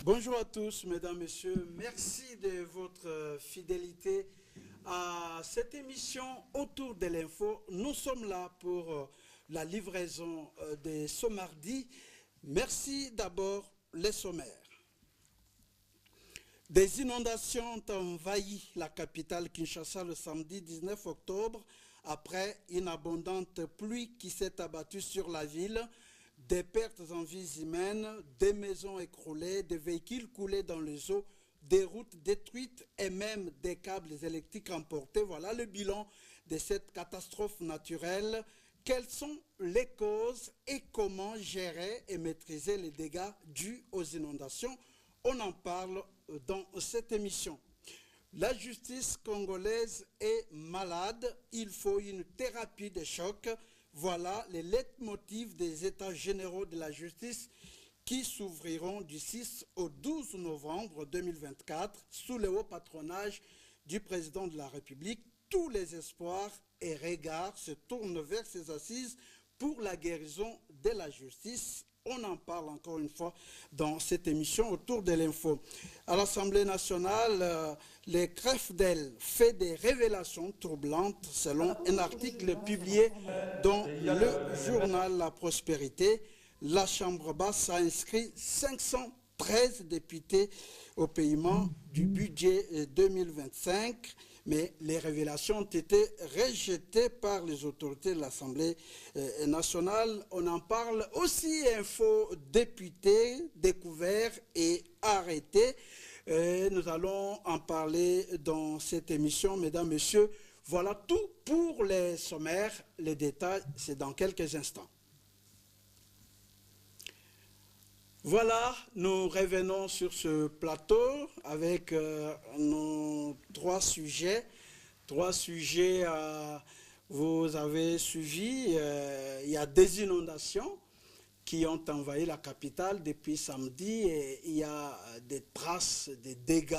Bonjour à tous, mesdames, messieurs. Merci de votre fidélité à cette émission autour de l'info. Nous sommes là pour la livraison de ce mardi. Merci d'abord les sommaires. Des inondations ont envahi la capitale Kinshasa le samedi 19 octobre après une abondante pluie qui s'est abattue sur la ville. Des pertes en vies humaines, des maisons écroulées, des véhicules coulés dans les eaux, des routes détruites et même des câbles électriques emportés. Voilà le bilan de cette catastrophe naturelle. Quelles sont les causes et comment gérer et maîtriser les dégâts dus aux inondations? On en parle dans cette émission. La justice congolaise est malade. Il faut une thérapie de choc. Voilà les leitmotifs des États généraux de la justice qui s'ouvriront du 6 au 12 novembre 2024 sous le haut patronage du président de la République. Tous les espoirs et regards se tournent vers ces assises pour la guérison de la justice. On en parle encore une fois dans cette émission autour de l'info. À l'Assemblée nationale, le CREFDEL fait des révélations troublantes selon un article publié dans le journal La Prospérité. La Chambre basse a inscrit 513 députés au paiement du budget 2025. Mais les révélations ont été rejetées par les autorités de l'Assemblée nationale. On en parle aussi, info député, découvert et arrêté. Nous allons en parler dans cette émission, mesdames, messieurs. Voilà tout pour les sommaires. Les détails, c'est dans quelques instants. Voilà, nous revenons sur ce plateau avec nos trois sujets. Vous avez suivi. Il y a des inondations qui ont envahi la capitale depuis samedi et il y a des traces, des dégâts.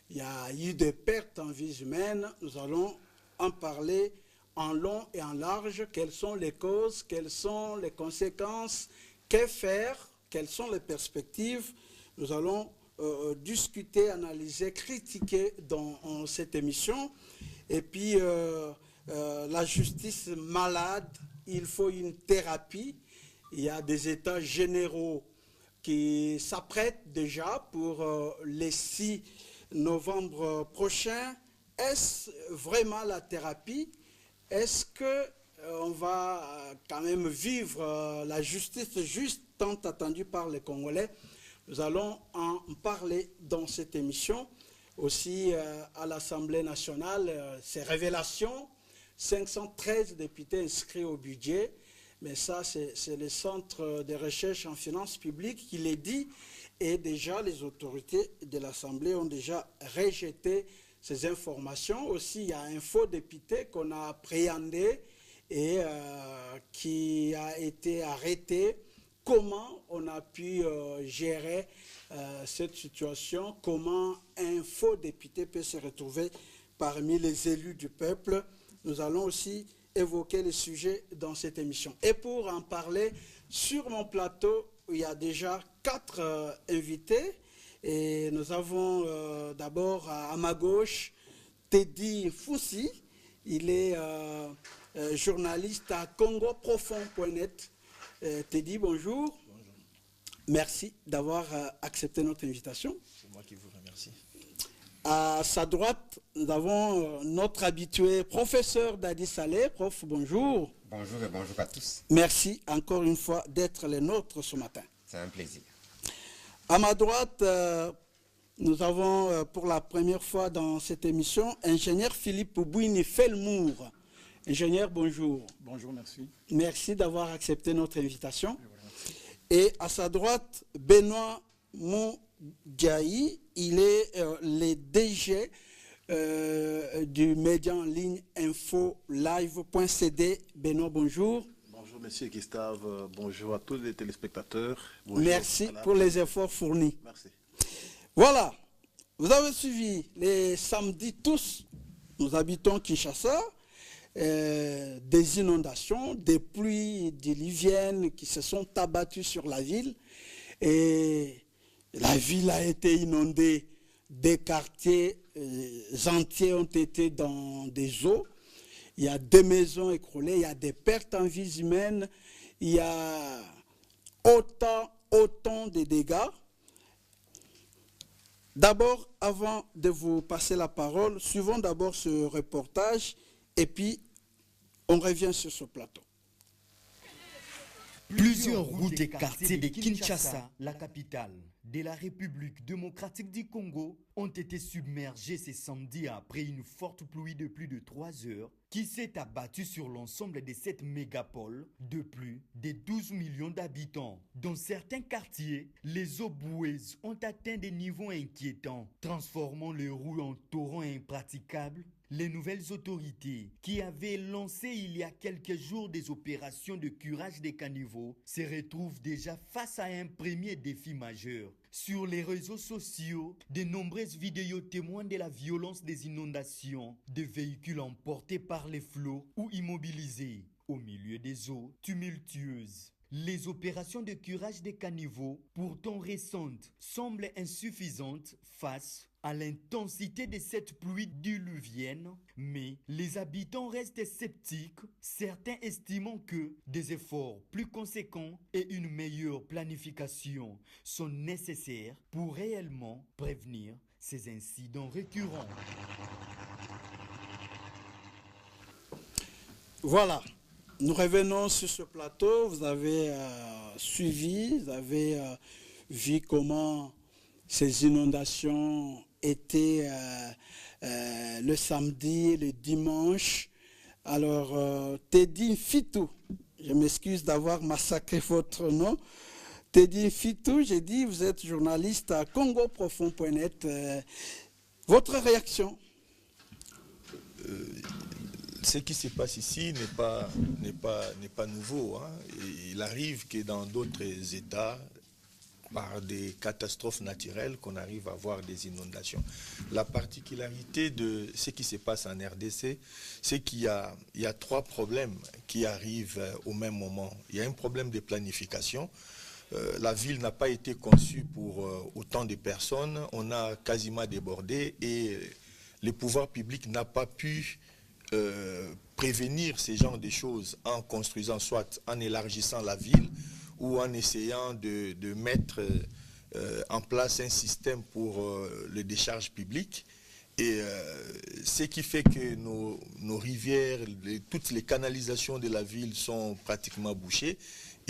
Il y a eu des pertes en vies humaines. Nous allons en parler en long et en large. Quelles sont les causes, quelles sont les conséquences, que faire? Quelles sont les perspectives? Nous allons discuter, analyser, critiquer dans cette émission. Et puis, la justice malade, il faut une thérapie. Il y a des États généraux qui s'apprêtent déjà pour les 6 novembre prochain. Est-ce vraiment la thérapie? Est-ce qu'on va quand même vivre la justice juste tant attendue par les Congolais? Nous allons en parler dans cette émission. Aussi à l'Assemblée nationale, ces révélations, 513 députés inscrits au budget, mais ça c'est le Centre de recherche en finances publiques qui les dit, et déjà les autorités de l'Assemblée ont déjà rejeté ces informations. Aussi il y a un faux député qu'on a appréhendé et qui a été arrêté. Comment on a pu gérer cette situation? Comment un faux député peut se retrouver parmi les élus du peuple? Nous allons aussi évoquer les sujets dans cette émission. Et pour en parler, sur mon plateau, il y a déjà 4 invités. Et nous avons d'abord à ma gauche Teddy Foussi. Il est journaliste à congoprofond.net. Teddy, bonjour. Bonjour. Merci d'avoir accepté notre invitation. C'est moi qui vous remercie. À sa droite, nous avons notre habitué professeur Dadi Saleh. Prof, bonjour. Bonjour et bonjour à tous. Merci encore une fois d'être les nôtres ce matin. C'est un plaisir. À ma droite, nous avons pour la première fois dans cette émission, ingénieur Philippe Bouini Felmour. Ingénieur, bonjour. Bonjour, merci. Merci d'avoir accepté notre invitation. Et à sa droite, Benoît Moudjaï, il est le DG du média en ligne infolive.cd. Benoît, bonjour. Bonjour, monsieur Gustave. Bonjour à tous les téléspectateurs. Bonjour. Merci pour les efforts fournis. Merci. Voilà, vous avez suivi les samedis tous. Nous habitons Kinshasa. Des inondations, des pluies diluviennes qui se sont abattues sur la ville. Et La ville a été inondée, des quartiers entiers ont été dans des eaux. Il y a des maisons écroulées, il y a des pertes en vies humaines, il y a autant de dégâts. D'abord, avant de vous passer la parole, suivons d'abord ce reportage et puis on revient sur ce plateau. Plusieurs routes et quartiers de Kinshasa, la capitale de la République démocratique du Congo, ont été submergés ce samedi après une forte pluie de plus de 3 heures qui s'est abattue sur l'ensemble de cette mégapole de plus de 12 millions d'habitants. Dans certains quartiers, les eaux boueuses ont atteint des niveaux inquiétants, transformant les rues en torrents impraticables. Les nouvelles autorités qui avaient lancé il y a quelques jours des opérations de curage des caniveaux se retrouvent déjà face à un premier défi majeur. Sur les réseaux sociaux, de nombreuses vidéos témoignent de la violence des inondations, de véhicules emportés par les flots ou immobilisés au milieu des eaux tumultueuses. Les opérations de curage des caniveaux, pourtant récentes, semblent insuffisantes face à l'intensité de cette pluie diluvienne, mais les habitants restent sceptiques, certains estimant que des efforts plus conséquents et une meilleure planification sont nécessaires pour réellement prévenir ces incidents récurrents. Voilà, nous revenons sur ce plateau. Vous avez suivi, vous avez vu comment ces inondations étaient le samedi, le dimanche. Alors, Teddy Fitou, je m'excuse d'avoir massacré votre nom. Teddy Fitou, j'ai dit, vous êtes journaliste à congoprofond.net. Votre réaction? Ce qui se passe ici n'est pas nouveau. Hein. Il arrive que dans d'autres États, par des catastrophes naturelles, qu'on arrive à avoir des inondations. La particularité de ce qui se passe en RDC, c'est qu'il y a 3 problèmes qui arrivent au même moment. Il y a un problème de planification. La ville n'a pas été conçue pour autant de personnes. On a quasiment débordé et le pouvoir public n'a pas pu prévenir ces genres de choses en construisant, soit en élargissant la ville ou en essayant de mettre en place un système pour les décharges publiques. Et ce qui fait que nos rivières, toutes les canalisations de la ville sont pratiquement bouchées.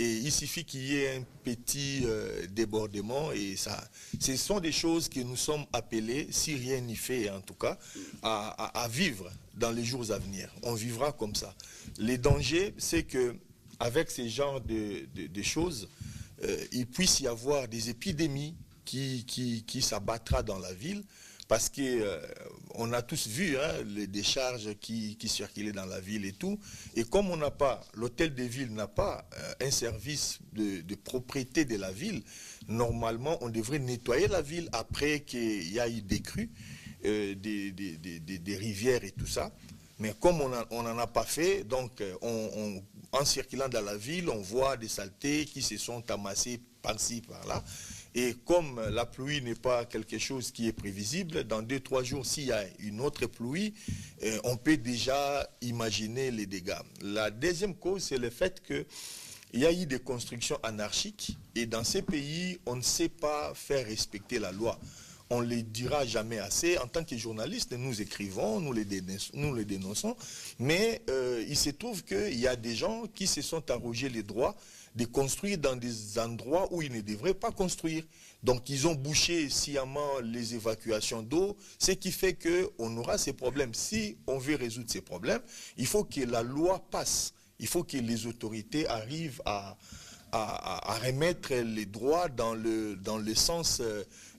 Et il suffit qu'il y ait un petit débordement et ce sont des choses que nous sommes appelés, si rien n'y fait en tout cas, à vivre dans les jours à venir. On vivra comme ça. Les dangers, c'est qu'avec ces genres de choses, il puisse y avoir des épidémies qui s'abattra dans la ville. Parce qu'on a tous vu les décharges qui circulaient dans la ville et tout. Et comme on n'a pas, l'hôtel de ville n'a pas un service de propriété de la ville, normalement on devrait nettoyer la ville après qu'il y a eu des crues, des rivières et tout ça. Mais comme on n'en a pas fait, donc en circulant dans la ville, on voit des saletés qui se sont amassées par-ci, par-là. Et comme la pluie n'est pas quelque chose qui est prévisible, dans 2-3 jours, s'il y a une autre pluie, on peut déjà imaginer les dégâts. La deuxième cause, c'est le fait qu'il y a eu des constructions anarchiques et dans ces pays, on ne sait pas faire respecter la loi. On ne les dira jamais assez. En tant que journalistes, nous écrivons, nous les dénonçons, mais il se trouve qu'il y a des gens qui se sont arrogés les droits de construire dans des endroits où ils ne devraient pas construire. Donc ils ont bouché sciemment les évacuations d'eau, ce qui fait qu'on aura ces problèmes. Si on veut résoudre ces problèmes, il faut que la loi passe. Il faut que les autorités arrivent à remettre les droits dans le sens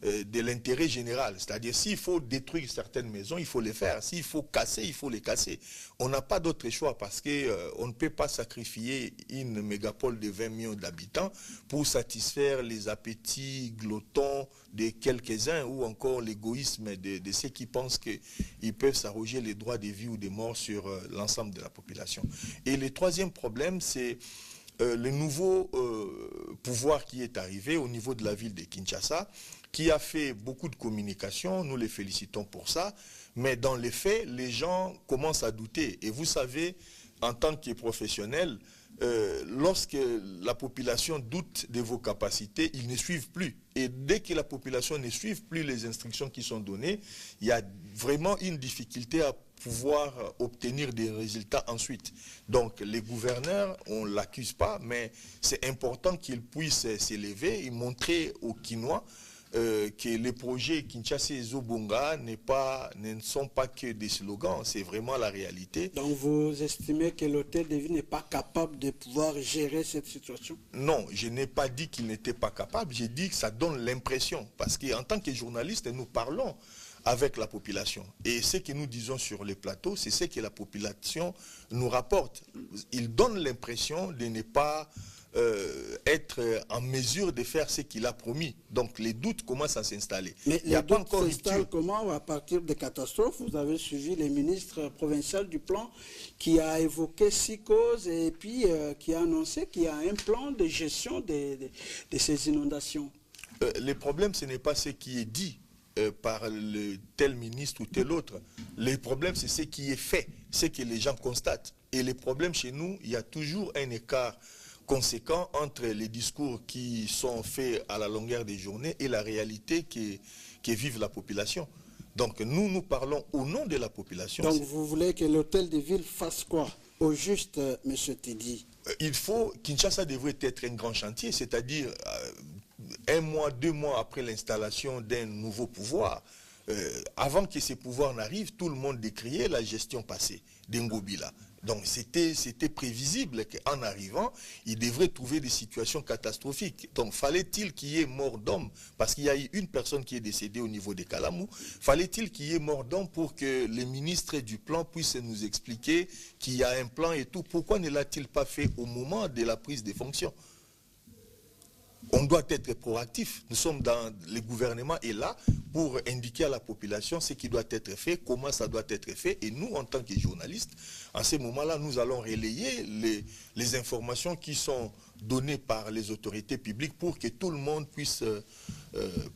de l'intérêt général. C'est-à-dire, s'il faut détruire certaines maisons, il faut les faire. S'il faut casser, il faut les casser. On n'a pas d'autre choix parce qu'on ne peut pas sacrifier une mégapole de 20 millions d'habitants pour satisfaire les appétits glottons de quelques-uns ou encore l'égoïsme de ceux qui pensent qu'ils peuvent s'arroger les droits de vie ou de mort sur l'ensemble de la population. Et le troisième problème, c'est le nouveau pouvoir qui est arrivé au niveau de la ville de Kinshasa, qui a fait beaucoup de communication, nous les félicitons pour ça, mais dans les faits, les gens commencent à douter. Et vous savez, en tant que professionnel, lorsque la population doute de vos capacités, ils ne suivent plus. Et dès que la population ne suit plus les instructions qui sont données, il y a vraiment une difficulté à pouvoir obtenir des résultats ensuite. Donc les gouverneurs, on ne l'accuse pas, mais c'est important qu'ils puissent s'élever et montrer aux Kinois que les projets Kinshasa et Zobonga ne sont pas que des slogans, c'est vraiment la réalité. Donc vous estimez que l'hôtel de ville n'est pas capable de pouvoir gérer cette situation? Non, je n'ai pas dit qu'il n'était pas capable, j'ai dit que ça donne l'impression, parce qu'en tant que journaliste, nous parlons avec la population. Et ce que nous disons sur les plateaux, c'est ce que la population nous rapporte. Il donne l'impression de ne pas être en mesure de faire ce qu'il a promis. Donc les doutes commencent à s'installer. Mais les doutes s'installent comment? À partir des catastrophes, vous avez suivi le ministre provincial du plan qui a évoqué 6 causes et puis qui a annoncé qu'il y a un plan de gestion de ces inondations. Le problème, ce n'est pas ce qui est dit par le tel ministre ou tel autre. Le problème, c'est ce qui est fait, ce que les gens constatent. Et le problème chez nous, il y a toujours un écart conséquent entre les discours qui sont faits à la longueur des journées et la réalité que vive la population. Donc nous parlons au nom de la population. Donc vous voulez que l'hôtel de ville fasse quoi au juste, M. Tedi? Kinshasa devrait être un grand chantier, c'est-à-dire 1 mois, 2 mois après l'installation d'un nouveau pouvoir, avant que ces pouvoirs n'arrivent, tout le monde décriait la gestion passée d'Ngobila. Donc c'était prévisible qu'en arrivant, il devrait trouver des situations catastrophiques. Donc fallait-il qu'il y ait mort d'homme, parce qu'il y a eu une personne qui est décédée au niveau des Kalamou, fallait-il qu'il y ait mort d'homme pour que les ministres du plan puissent nous expliquer qu'il y a un plan et tout? Pourquoi ne l'a-t-il pas fait au moment de la prise des fonctions? On doit être proactif. Nous sommes dans le gouvernement est là pour indiquer à la population ce qui doit être fait, comment ça doit être fait. Et nous, en tant que journalistes, en ce moment-là, nous allons relayer les informations qui sont données par les autorités publiques pour que tout le monde puisse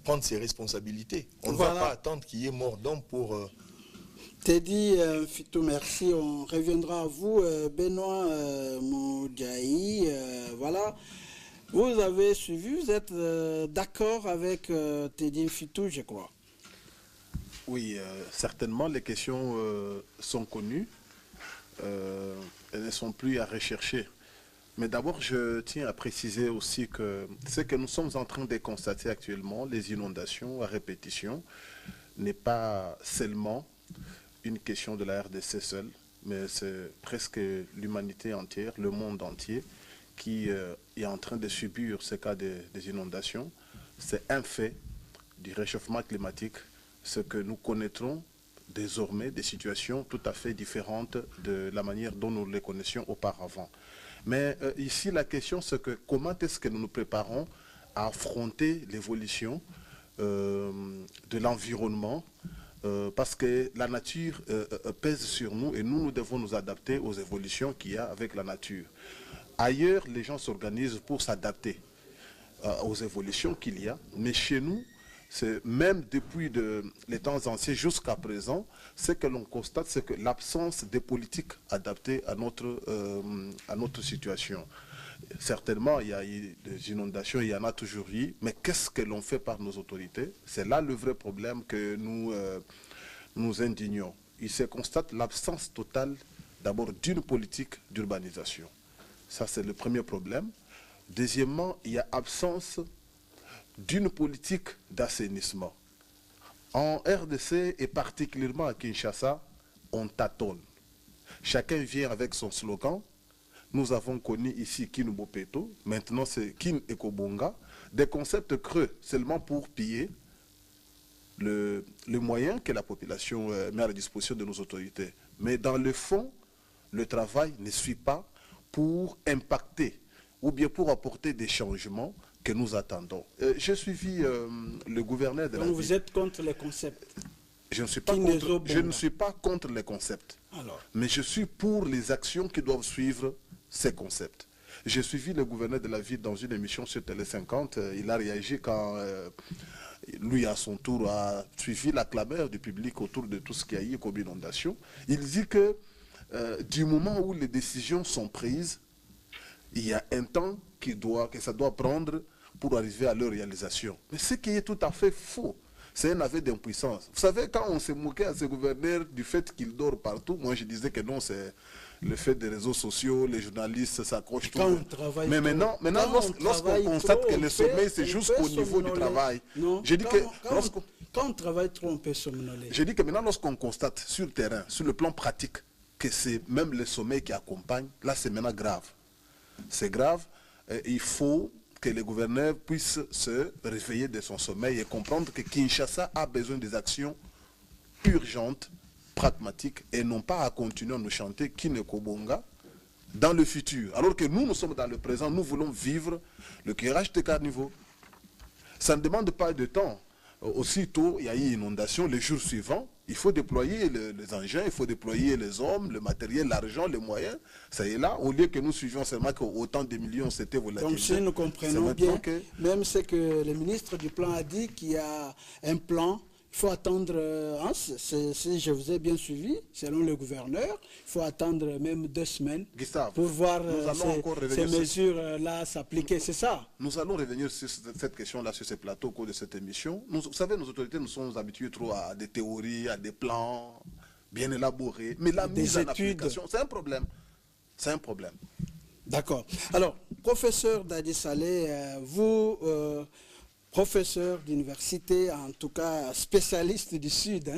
prendre ses responsabilités. On ne va pas attendre qu'il y ait mort d'homme pour... Tedi Fitou, merci. On reviendra à vous. Benoît Moudjaï, voilà. Vous avez suivi, vous êtes d'accord avec Tedi Fitou, je crois? Oui, certainement, les questions sont connues. Elles ne sont plus à rechercher. Mais d'abord, je tiens à préciser aussi que ce que nous sommes en train de constater actuellement, les inondations à répétition, n'est pas seulement une question de la RDC seule, mais c'est presque l'humanité entière, le monde entier, qui est en train de subir ce cas des inondations. C'est un fait du réchauffement climatique, ce que nous connaîtrons désormais des situations tout à fait différentes de la manière dont nous les connaissions auparavant. Mais ici, la question, c'est que comment est-ce que nous nous préparons à affronter l'évolution de l'environnement, parce que la nature pèse sur nous et nous devons nous adapter aux évolutions qu'il y a avec la nature. Ailleurs, les gens s'organisent pour s'adapter aux évolutions qu'il y a, mais chez nous, même depuis les temps anciens jusqu'à présent, ce que l'on constate, c'est que l'absence de politiques adaptées à notre situation. Certainement, il y a eu des inondations, il y en a toujours eu, mais qu'est-ce que l'on fait par nos autorités? C'est là le vrai problème que nous indignons. Il se constate l'absence totale, d'abord, d'une politique d'urbanisation. Ça, c'est le premier problème. Deuxièmement, il y a absence d'une politique d'assainissement. En RDC et particulièrement à Kinshasa, on tâtonne. Chacun vient avec son slogan. Nous avons connu ici Kin Bopeto, maintenant c'est Kin Ekobonga, des concepts creux seulement pour piller le moyen que la population met à la disposition de nos autorités. Mais dans le fond, le travail ne suit pas pour impacter ou bien pour apporter des changements que nous attendons. J'ai suivi le gouverneur de la ville. Donc vous êtes contre les concepts? Je ne suis pas contre les concepts. Alors. Mais je suis pour les actions qui doivent suivre ces concepts. J'ai suivi le gouverneur de la ville dans une émission sur Télé 50. Il a réagi quand lui, à son tour, a suivi la clameur du public autour de tout ce qu'il y a eu comme inondation. Il dit que du moment où les décisions sont prises, il y a un temps que ça doit prendre pour arriver à leur réalisation. Mais ce qui est tout à fait faux, c'est un aveu d'impuissance. Vous savez, quand on s'est moqué à ce gouverneur du fait qu'il dort partout, moi je disais que non, c'est le fait des réseaux sociaux, les journalistes s'accrochent tout. Mais maintenant lorsqu'on constate que le sommeil, c'est jusqu'au niveau du travail. Je dis que quand on travaille trop, on peut somnoler. Je dis que maintenant, lorsqu'on constate sur le terrain, sur le plan pratique, que c'est même le sommeil qui accompagne, là c'est maintenant grave. C'est grave. Il faut que le gouverneur puisse se réveiller de son sommeil et comprendre que Kinshasa a besoin des actions urgentes, pragmatiques, et non pas à continuer à nous chanter Kinekobonga dans le futur. Alors que nous sommes dans le présent, nous voulons vivre le curage de carnivore. Ça ne demande pas de temps. Aussitôt, il y a eu inondation, les jours suivants, il faut déployer les engins, il faut déployer les hommes, le matériel, l'argent, les moyens. Ça y est là, au lieu que nous suivions seulement qu'autant de millions, c'était volatile. Donc si nous comprenons bien, même ce que le ministre du plan a dit, qu'il y a un plan, il faut attendre, si je vous ai bien suivi, selon le gouverneur, il faut attendre même 2 semaines Gustave, pour voir ces mesures-là s'appliquer, c'est ça? Nous allons revenir sur cette question-là, sur ces plateaux au cours de cette émission. Vous savez, nos autorités nous sommes habitués trop à des théories, à des plans bien élaborés. Mais la mise en application, c'est un problème. C'est un problème. D'accord. Alors, professeur Dadi Saleh, vous... professeur d'université, en tout cas spécialiste du Sud. Hein?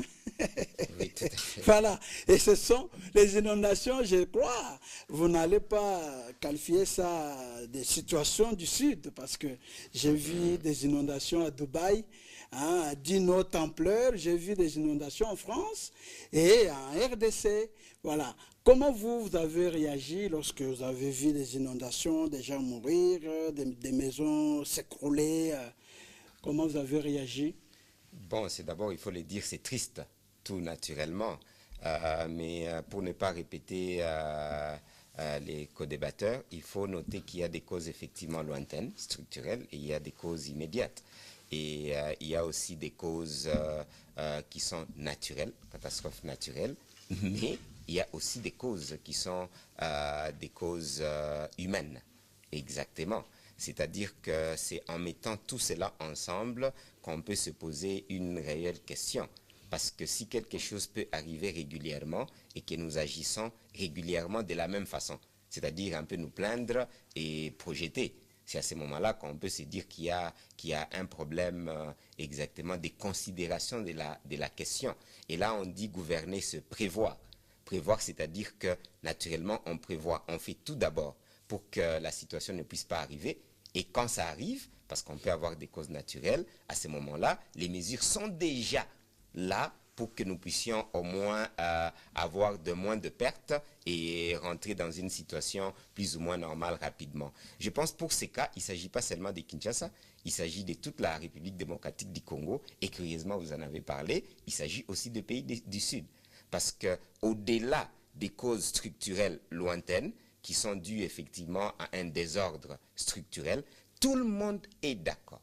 Oui, tout à fait. Voilà. Et ce sont les inondations, je crois. Vous n'allez pas qualifier ça des situations du Sud, parce que j'ai vu des inondations à Dubaï, hein, d'une autre ampleur. J'ai vu des inondations en France et en RDC. Voilà. Comment vous avez réagi lorsque vous avez vu des inondations, des gens mourir, des maisons s'écrouler? Comment vous avez réagi? Bon, c'est d'abord, il faut le dire, c'est triste, tout naturellement. Mais pour ne pas répéter les co-débatteurs, il faut noter qu'il y a des causes effectivement lointaines, structurelles, et il y a des causes immédiates. Et il y a aussi des causes qui sont naturelles, catastrophes naturelles, mais il y a aussi des causes qui sont des causes humaines, exactement. C'est-à-dire que c'est en mettant tout cela ensemble qu'on peut se poser une réelle question. Parce que si quelque chose peut arriver régulièrement et que nous agissons régulièrement de la même façon, c'est-à-dire un peu nous plaindre et projeter, c'est à ce moment-là qu'on peut se dire qu'il y a un problème exactement des considérations de la question. Et là, on dit gouverner, se prévoir. Prévoir, c'est-à-dire que naturellement, on prévoit, on fait tout d'abord pour que la situation ne puisse pas arriver. Et quand ça arrive, parce qu'on peut avoir des causes naturelles, à ce moment-là, les mesures sont déjà là pour que nous puissions au moins avoir de moins de pertes et rentrer dans une situation plus ou moins normale rapidement. Je pense pour ces cas, il ne s'agit pas seulement de Kinshasa, il s'agit de toute la République démocratique du Congo, et curieusement, vous en avez parlé, il s'agit aussi des pays du Sud. Parce qu'au-delà des causes structurelles lointaines, qui sont dues effectivement à un désordre structurel, tout le monde est d'accord.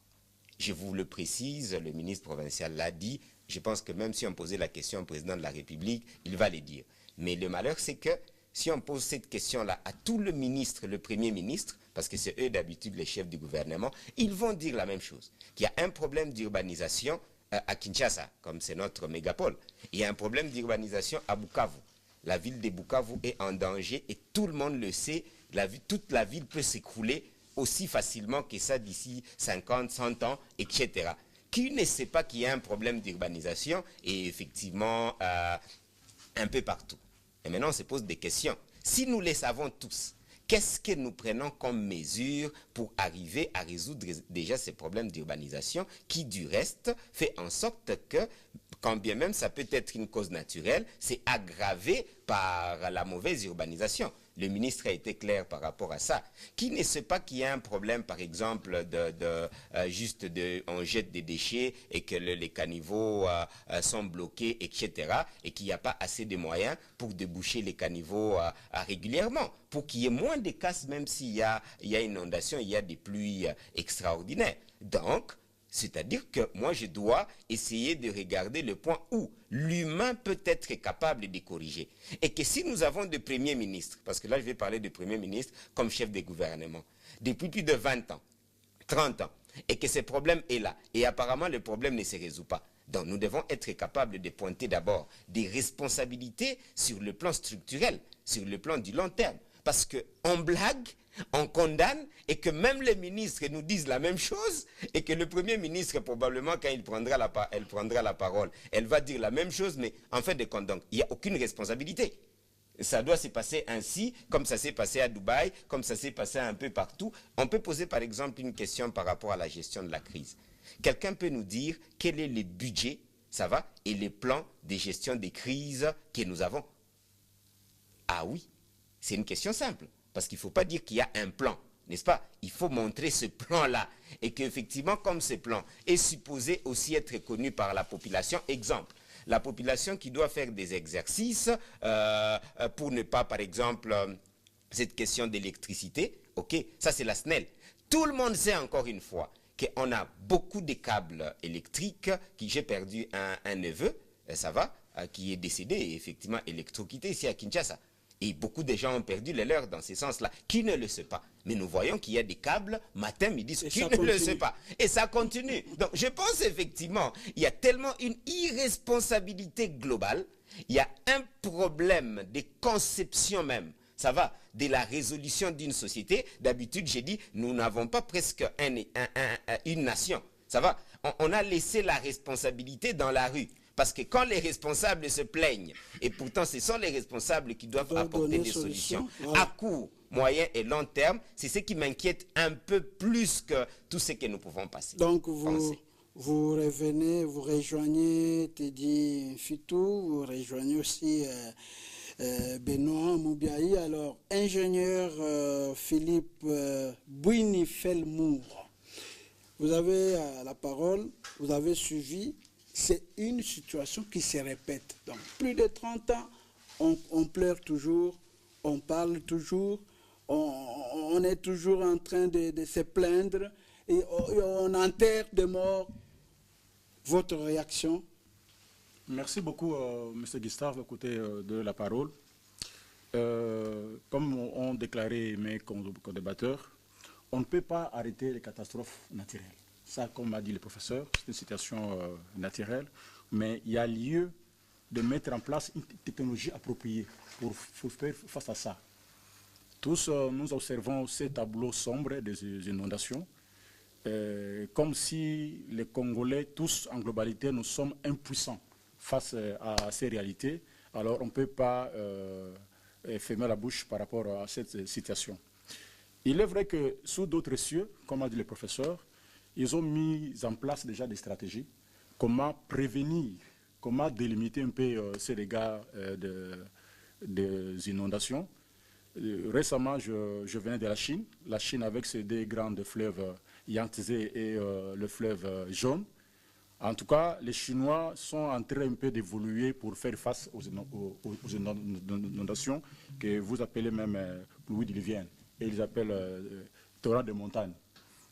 Je vous le précise, le ministre provincial l'a dit, je pense que même si on posait la question au président de la République, il va le dire. Mais le malheur, c'est que si on pose cette question-là à tout le ministre, le premier ministre, parce que c'est eux d'habitude les chefs du gouvernement, ils vont dire la même chose, qu'il y a un problème d'urbanisation à Kinshasa, comme c'est notre mégapole. Il y a un problème d'urbanisation à Bukavu. La ville de Bukavu est en danger et tout le monde le sait. Toute la ville peut s'écrouler aussi facilement que ça d'ici 50, 100 ans, etc. Qui ne sait pas qu'il y a un problème d'urbanisation et effectivement un peu partout. Et maintenant, on se pose des questions. Si nous les savons tous, qu'est-ce que nous prenons comme mesure pour arriver à résoudre déjà ces problèmes d'urbanisation qui, du reste, fait en sorte que, quand bien même ça peut être une cause naturelle, c'est aggravé par la mauvaise urbanisation. Le ministre a été clair par rapport à ça. Qui ne sait pas qu'il y a un problème, par exemple, on jette des déchets et que les caniveaux sont bloqués, etc. et qu'il n'y a pas assez de moyens pour déboucher les caniveaux régulièrement, pour qu'il y ait moins de casse, même s'il y a inondation, il y a des pluies extraordinaires. Donc, c'est-à-dire que moi, je dois essayer de regarder le point où l'humain peut être capable de corriger. Et que si nous avons des premiers ministres, parce que là, je vais parler de premier ministre comme chef de gouvernement, depuis plus de 20 ans, 30 ans, et que ce problème est là, et apparemment, le problème ne se résout pas. Donc, nous devons être capables de pointer d'abord des responsabilités sur le plan structurel, sur le plan du long terme. Parce qu'on blague, on condamne, et que même les ministres nous disent la même chose, et que le Premier ministre, probablement, quand elle prendra la parole, elle va dire la même chose, mais en fin de compte, donc, il n'y a aucune responsabilité. Ça doit se passer ainsi, comme ça s'est passé à Dubaï, comme ça s'est passé un peu partout. On peut poser, par exemple, une question par rapport à la gestion de la crise. Quelqu'un peut nous dire quel est le budget, ça va, et les plans de gestion des crises que nous avons? Ah oui, c'est une question simple. Parce qu'il ne faut pas dire qu'il y a un plan, n'est-ce pas? Il faut montrer ce plan-là. Et qu'effectivement, comme ce plan est supposé aussi être connu par la population, exemple, la population qui doit faire des exercices pour ne pas, par exemple, cette question d'électricité, ok, ça c'est la SNEL. Tout le monde sait encore une fois qu'on a beaucoup de câbles électriques, j'ai perdu un neveu, ça va, qui est décédé, effectivement électrocuté ici à Kinshasa. Et beaucoup de gens ont perdu les leurs dans ce sens-là. Qui ne le sait pas? Mais nous voyons qu'il y a des câbles, matin, midi, qui ne le sait pas. Et ça continue. Donc je pense effectivement, il y a tellement une irresponsabilité globale, il y a un problème de conception même, ça va, de la résolution d'une société. D'habitude, j'ai dit, nous n'avons pas presque une nation. Ça va, on a laissé la responsabilité dans la rue. Parce que quand les responsables se plaignent, et pourtant ce sont les responsables qui doivent apporter des solutions à court, moyen et long terme, c'est ce qui m'inquiète un peu plus que tout ce que nous pouvons passer. Donc vous revenez, vous rejoignez Teddy Fitou, vous rejoignez aussi Benoît Moubiaï. Alors, ingénieur Philippe Bouini-Felmour, vous avez la parole, vous avez suivi. C'est une situation qui se répète. Donc, plus de 30 ans, on pleure toujours, on parle toujours, on est toujours en train de se plaindre et on enterre des morts. Votre réaction? Merci beaucoup, M. Gustave, à côté de la parole. Comme ont déclaré mes co-débatteurs, on ne peut pas arrêter les catastrophes naturelles. Ça, comme a dit le professeur, c'est une situation naturelle, mais il y a lieu de mettre en place une technologie appropriée pour faire face à ça. Tous, nous observons ces tableaux sombres des inondations, comme si les Congolais, tous en globalité, nous sommes impuissants face à ces réalités. Alors, on ne peut pas fermer la bouche par rapport à cette situation. Il est vrai que sous d'autres cieux, comme a dit le professeur, ils ont mis en place déjà des stratégies, comment prévenir, comment délimiter un peu ces dégâts des inondations. Récemment, je venais de la Chine avec ses deux grands fleuves, Yangtze et le fleuve jaune. En tout cas, les Chinois sont en train un peu d'évoluer pour faire face aux inondations que vous appelez même pluie diluvienne, et ils appellent torrent de montagne.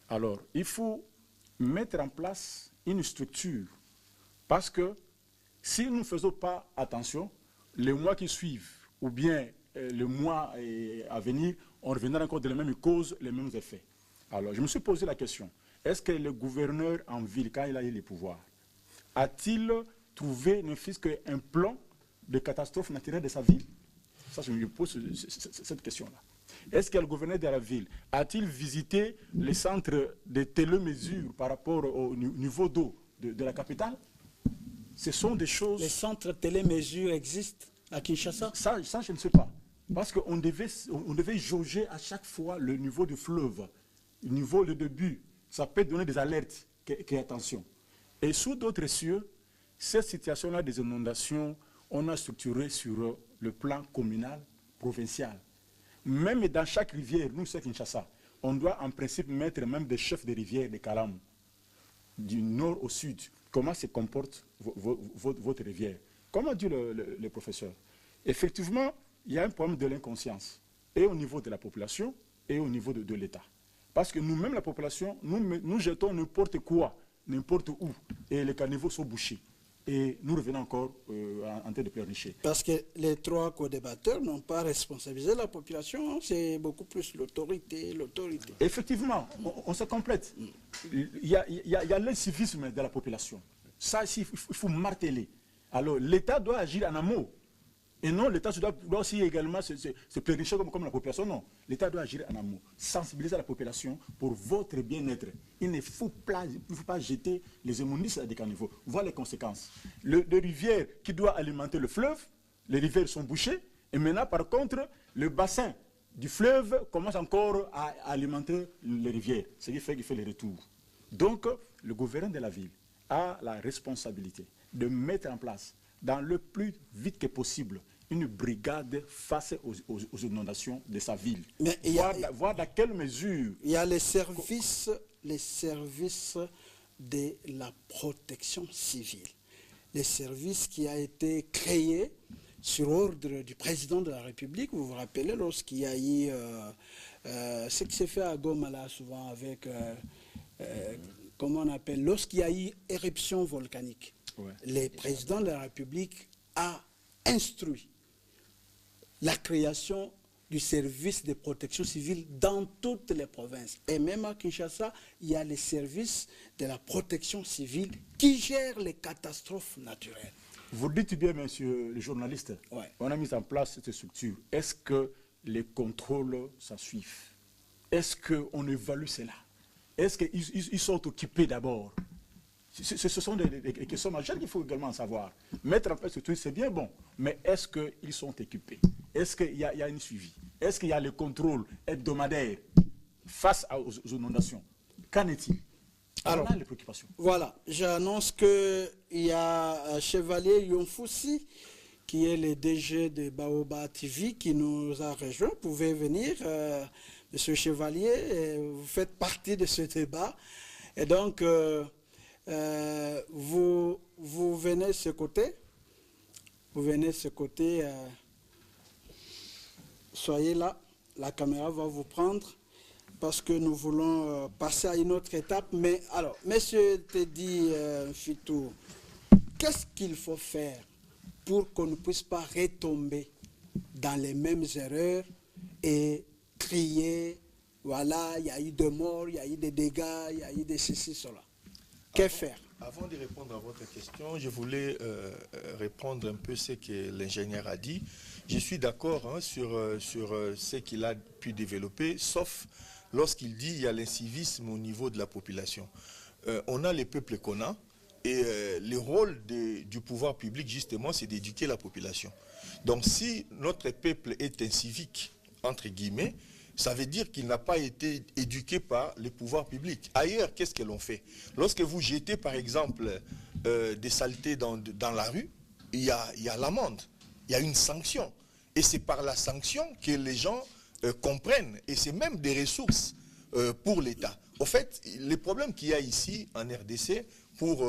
Alors, il faut mettre en place une structure, parce que si nous ne faisons pas attention, les mois qui suivent, ou bien le mois à venir, on reviendra encore de la même cause, les mêmes effets. Alors, je me suis posé la question, est-ce que le gouverneur en ville, quand il a eu les pouvoirs, a-t-il trouvé ne fût-ce qu'un plan de catastrophe naturelle de sa ville? Ça, je me pose cette question-là. Est-ce que le gouverneur de la ville a-t-il visité les centres de télémesure par rapport au niveau d'eau de la capitale? Ce sont des choses... Les centres télémesure existent à Kinshasa? Ça, je ne sais pas. Parce qu'on devait jauger à chaque fois le niveau du fleuve, le niveau de début. Ça peut donner des alertes, attention. Et sous d'autres cieux, cette situation-là des inondations, on a structuré sur le plan communal, provincial. Même dans chaque rivière, nous, c'est Kinshasa, on doit en principe mettre même des chefs de rivière de Kalam, du nord au sud. Comment se comporte votre rivière? Comme dit le professeur, effectivement, il y a un problème de l'inconscience, et au niveau de la population, et au niveau de l'État. Parce que nous-mêmes, la population, nous jetons n'importe quoi, n'importe où, et les caniveaux sont bouchés. Et nous revenons encore en train de pleurnicher. Parce que les trois co-débatteurs n'ont pas responsabilisé la population, c'est beaucoup plus l'autorité. Effectivement, on se complète. Il y a l'incivisme de la population. Ça, il faut marteler. Alors, l'État doit agir en amont. Et non, l'État doit aussi également se pleurnicher comme la population. Non, l'État doit agir en amont. Sensibiliser la population pour votre bien-être. Il ne faut pas jeter les immondices à des caniveaux. Voilà les conséquences. Les rivières qui doivent alimenter le fleuve, les rivières sont bouchées. Et maintenant, par contre, le bassin du fleuve commence encore à alimenter les rivières. Ce qui fait qu'il fait le retour. Donc, le gouverneur de la ville a la responsabilité de mettre en place, dans le plus vite que possible, une brigade face aux inondations de sa ville. Mais voir dans quelle mesure... Il y a les services de la protection civile. Les services qui a été créé sur ordre du président de la République. Vous vous rappelez lorsqu'il y a eu ce qui s'est fait à Goma là souvent avec, comment on appelle, lorsqu'il y a eu éruption volcanique. Ouais. Le président de la République a instruit la création du service de protection civile dans toutes les provinces. Et même à Kinshasa, il y a les services de la protection civile qui gèrent les catastrophes naturelles. Vous dites bien, monsieur le journaliste, ouais. On a mis en place cette structure. Est-ce que les contrôles s'en suivent? Est-ce qu'on évalue cela? Est-ce qu'ils sont occupés d'abord? Ce sont des questions majeures qu'il faut également savoir. Mettre en place ce truc, c'est bien bon, mais est-ce qu'ils sont équipés? Est-ce qu'il y a un suivi? Est-ce qu'il y a le contrôle hebdomadaire face aux inondations? Qu'en est-il? Alors, on a les préoccupations. Voilà, j'annonce qu'il y a Chevalier Yonfoussi, qui est le DG de Baoba TV, qui nous a rejoint. Vous pouvez venir, monsieur Chevalier, vous faites partie de ce débat. Et donc... vous venez de ce côté, soyez là, la caméra va vous prendre parce que nous voulons passer à une autre étape. Mais alors, monsieur Teddy Fitou, qu'est-ce qu'il faut faire pour qu'on ne puisse pas retomber dans les mêmes erreurs et crier, voilà, il y a eu des morts, il y a eu des dégâts, il y a eu des ceci, cela. Que faire? Avant de répondre à votre question, je voulais répondre un peu ce que l'ingénieur a dit. Je suis d'accord sur ce qu'il a pu développer, sauf lorsqu'il dit qu'il y a l'incivisme au niveau de la population. On a les peuples qu'on a, et le rôle du pouvoir public, justement, c'est d'éduquer la population. Donc si notre peuple est incivique, entre guillemets, ça veut dire qu'il n'a pas été éduqué par les pouvoirs publics. Ailleurs, qu'est-ce que l'on fait? Lorsque vous jetez, par exemple, des saletés dans la rue, il y a l'amende, il y a une sanction. Et c'est par la sanction que les gens comprennent. Et c'est même des ressources pour l'État. En fait, les problèmes qu'il y a ici, en RDC, pour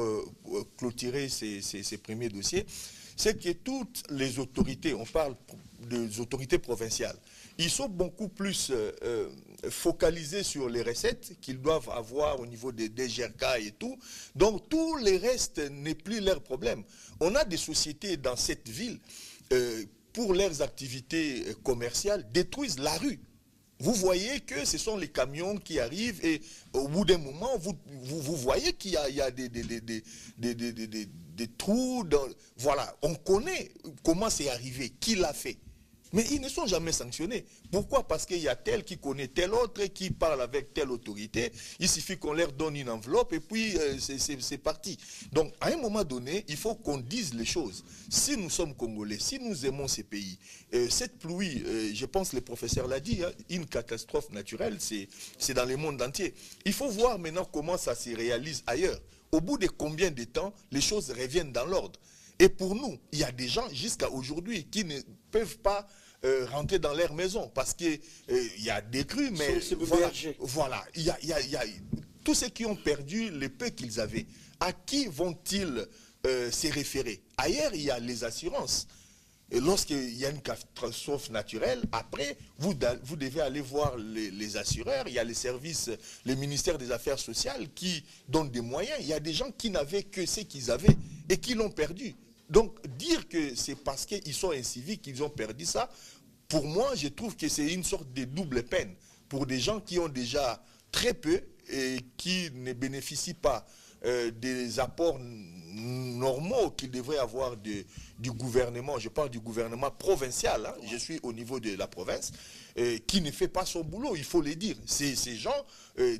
clôturer ces premiers dossiers, c'est que toutes les autorités, on parle des autorités provinciales, ils sont beaucoup plus focalisés sur les recettes qu'ils doivent avoir au niveau des DGRK et tout. Donc, tout le reste n'est plus leur problème. On a des sociétés dans cette ville, pour leurs activités commerciales, détruisent la rue. Vous voyez que ce sont les camions qui arrivent et au bout d'un moment, vous voyez qu'il y a des trous. Voilà, on connaît comment c'est arrivé, qui l'a fait. Mais ils ne sont jamais sanctionnés. Pourquoi? Parce qu'il y a tel qui connaît tel autre, qui parle avec telle autorité. Il suffit qu'on leur donne une enveloppe et puis c'est parti. Donc, à un moment donné, il faut qu'on dise les choses. Si nous sommes Congolais, si nous aimons ces pays, cette pluie, je pense que le professeur l'a dit, hein, une catastrophe naturelle, c'est dans le monde entier. Il faut voir maintenant comment ça se réalise ailleurs. Au bout de combien de temps, les choses reviennent dans l'ordre. Et pour nous, il y a des gens jusqu'à aujourd'hui qui ne peuvent pas rentrer dans leur maison parce qu'il y a des crues, mais voilà, il y a tous ceux qui ont perdu le peu qu'ils avaient. À qui vont-ils se référer? Ailleurs, il y a les assurances. Et lorsqu'il y a une catastrophe naturelle, après, vous devez aller voir les assureurs. Il y a les services, le ministère des Affaires sociales qui donnent des moyens. Il y a des gens qui n'avaient que ce qu'ils avaient et qui l'ont perdu. Donc, dire que c'est parce qu'ils sont inciviques qu'ils ont perdu ça, pour moi, je trouve que c'est une sorte de double peine pour des gens qui ont déjà très peu et qui ne bénéficient pas des apports normaux qu'ils devraient avoir du gouvernement. Je parle du gouvernement provincial, hein, je suis au niveau de la province, qui ne fait pas son boulot, il faut le dire. Ces gens,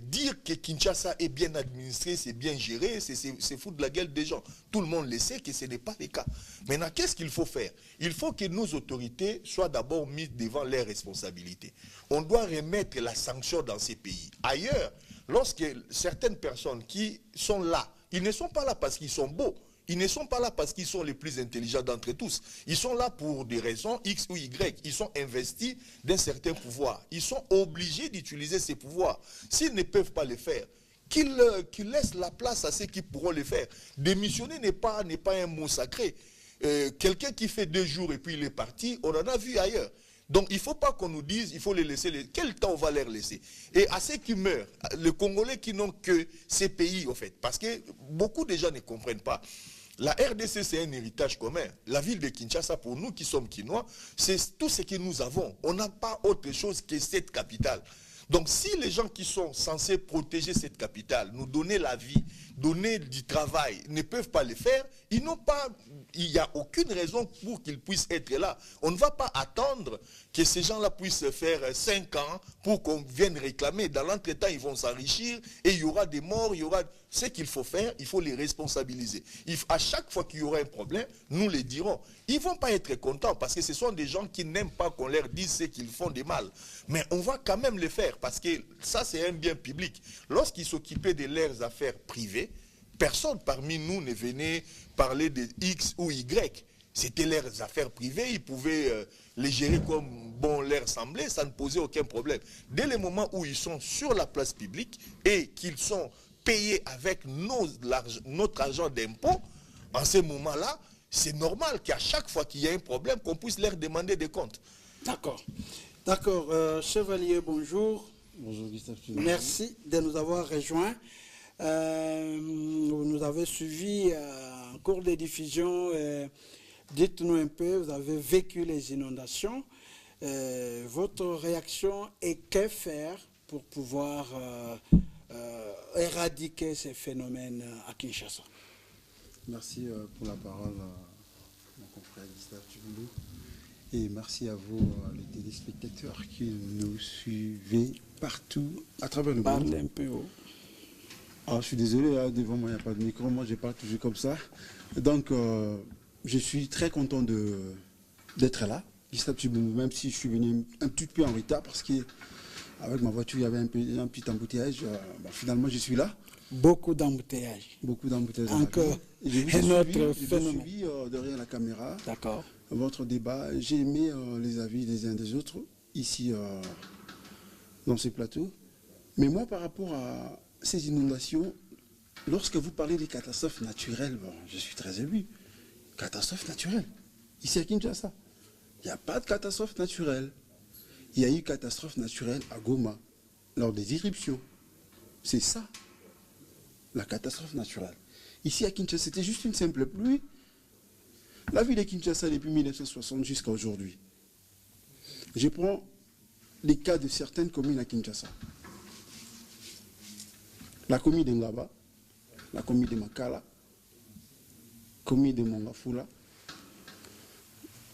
dire que Kinshasa est bien administré, c'est bien géré, c'est foutre de la gueule des gens. Tout le monde le sait que ce n'est pas le cas. Maintenant, qu'est-ce qu'il faut faire? Il faut que nos autorités soient d'abord mises devant leurs responsabilités. On doit remettre la sanction dans ces pays. Ailleurs, lorsque certaines personnes qui sont là, ils ne sont pas là parce qu'ils sont beaux, ils ne sont pas là parce qu'ils sont les plus intelligents d'entre tous. Ils sont là pour des raisons X ou Y. Ils sont investis d'un certain pouvoir. Ils sont obligés d'utiliser ces pouvoirs. S'ils ne peuvent pas le faire, qu'ils laissent la place à ceux qui pourront le faire. Démissionner n'est pas un mot sacré. Quelqu'un qui fait 2 jours et puis il est parti, on en a vu ailleurs. Donc il ne faut pas qu'on nous dise, il faut les laisser, quel temps on va les laisser? Et à ceux qui meurent, les Congolais qui n'ont que ces pays, en fait, parce que beaucoup de gens ne comprennent pas. La RDC, c'est un héritage commun. La ville de Kinshasa, pour nous qui sommes Kinois, c'est tout ce que nous avons. On n'a pas autre chose que cette capitale. Donc si les gens qui sont censés protéger cette capitale, nous donner la vie, donner du travail, ne peuvent pas le faire, il n'y a aucune raison pour qu'ils puissent être là. On ne va pas attendre que ces gens-là puissent faire 5 ans pour qu'on vienne réclamer. Dans l'entretemps, ils vont s'enrichir et il y aura des morts, il y aura... Ce qu'il faut faire, il faut les responsabiliser. À chaque fois qu'il y aura un problème, nous les dirons. Ils ne vont pas être contents parce que ce sont des gens qui n'aiment pas qu'on leur dise ce qu'ils font de mal. Mais on va quand même le faire parce que ça, c'est un bien public. Lorsqu'ils s'occupaient de leurs affaires privées, personne parmi nous ne venait parler de X ou Y. C'était leurs affaires privées, ils pouvaient les gérer comme bon leur semblait, ça ne posait aucun problème. Dès le moment où ils sont sur la place publique et qu'ils sont payés avec notre argent d'impôt, en ce moment-là, c'est normal qu'à chaque fois qu'il y a un problème, qu'on puisse leur demander des comptes. D'accord. D'accord. Chevalier, bonjour. Bonjour Gustave. Merci de nous avoir rejoints. Vous nous avez suivis en cours de diffusion. Dites-nous un peu, vous avez vécu les inondations. Votre réaction et que faire pour pouvoir éradiquer ces phénomènes à Kinshasa? Merci pour la parole, mon confrère Gustave Tshibulu. Et merci à vous, les téléspectateurs qui nous suivez partout à travers le monde. Parlez un peu haut. Alors, je suis désolé, hein, devant moi, il n'y a pas de micro. Moi, je parle toujours comme ça. Donc, je suis très content d'être là. Gustave Tshibulu, même si je suis venu un petit peu en retard parce qu'avec ma voiture, il y avait un petit embouteillage. Finalement, je suis là. Beaucoup d'embouteillages. Beaucoup d'embouteillages. Encore un autre phénomène. J'ai suivi derrière la caméra. D'accord. Votre débat. J'ai aimé les avis des uns des autres ici dans ce plateau. Mais moi, par rapport à ces inondations, lorsque vous parlez des catastrophes naturelles, je suis très ému. Catastrophes naturelles. Ici à Kinshasa, il n'y a pas de catastrophe naturelle. Il y a eu catastrophe naturelle à Goma lors des éruptions. C'est ça, la catastrophe naturelle. Ici à Kinshasa, c'était juste une simple pluie. La ville de Kinshasa depuis 1960 jusqu'à aujourd'hui. Je prends les cas de certaines communes à Kinshasa. La commune de Ngaba, la commune de Makala, la commune de Mongafula,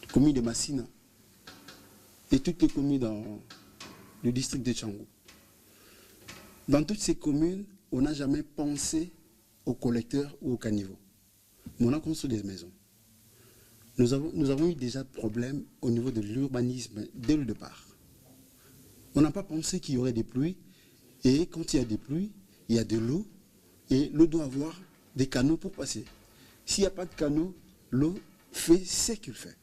la commune de Massina et toutes les communes dans le district de Tchangou. Dans toutes ces communes, on n'a jamais pensé aux collecteurs ou aux caniveaux. Mais on a construit des maisons. Nous avons eu déjà problème au niveau de l'urbanisme dès le départ. On n'a pas pensé qu'il y aurait des pluies. Et quand il y a des pluies, il y a de l'eau. Et l'eau doit avoir des canaux pour passer. S'il n'y a pas de canaux, l'eau fait ce qu'il fait.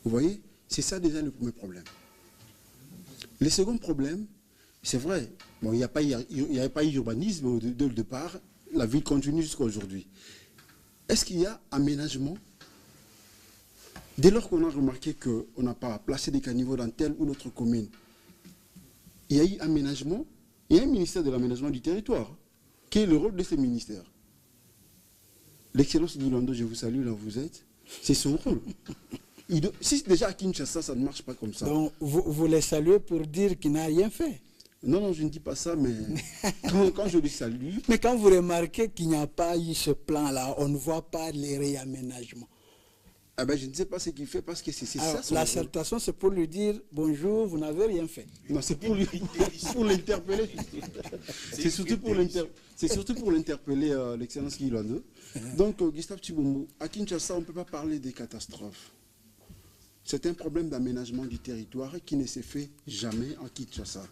Vous voyez? C'est ça déjà le premier problème. Le second problème, c'est vrai, bon, il n'y avait pas d'urbanisme dès le départ, la ville continue jusqu'à aujourd'hui. Est-ce qu'il y a aménagement? Dès lors qu'on a remarqué qu'on n'a pas placé des caniveaux dans telle ou l'autre commune, il y a eu aménagement, il y a un ministère de l'aménagement du territoire. Quel est le rôle de ce ministère? L'excellence du Lando, je vous salue, là où vous êtes, c'est son rôle. Si déjà à Kinshasa, ça ne marche pas comme ça. Donc, vous les saluez pour dire qu'il n'a rien fait. Non, non, je ne dis pas ça, mais quand je les salue... Mais quand vous remarquez qu'il n'y a pas eu ce plan-là, on ne voit pas les réaménagements. Ah ben, je ne sais pas ce qu'il fait parce que c'est ça. La salutation, c'est pour lui dire bonjour, vous n'avez rien fait. Non, c'est pour l'interpeller. C'est surtout pour l'interpeller, l'excellence Guy Lando. Donc, Gustave Tshibombo, à Kinshasa, on ne peut pas parler des catastrophes. C'est un problème d'aménagement du territoire qui ne s'est fait jamais en Kinshasa.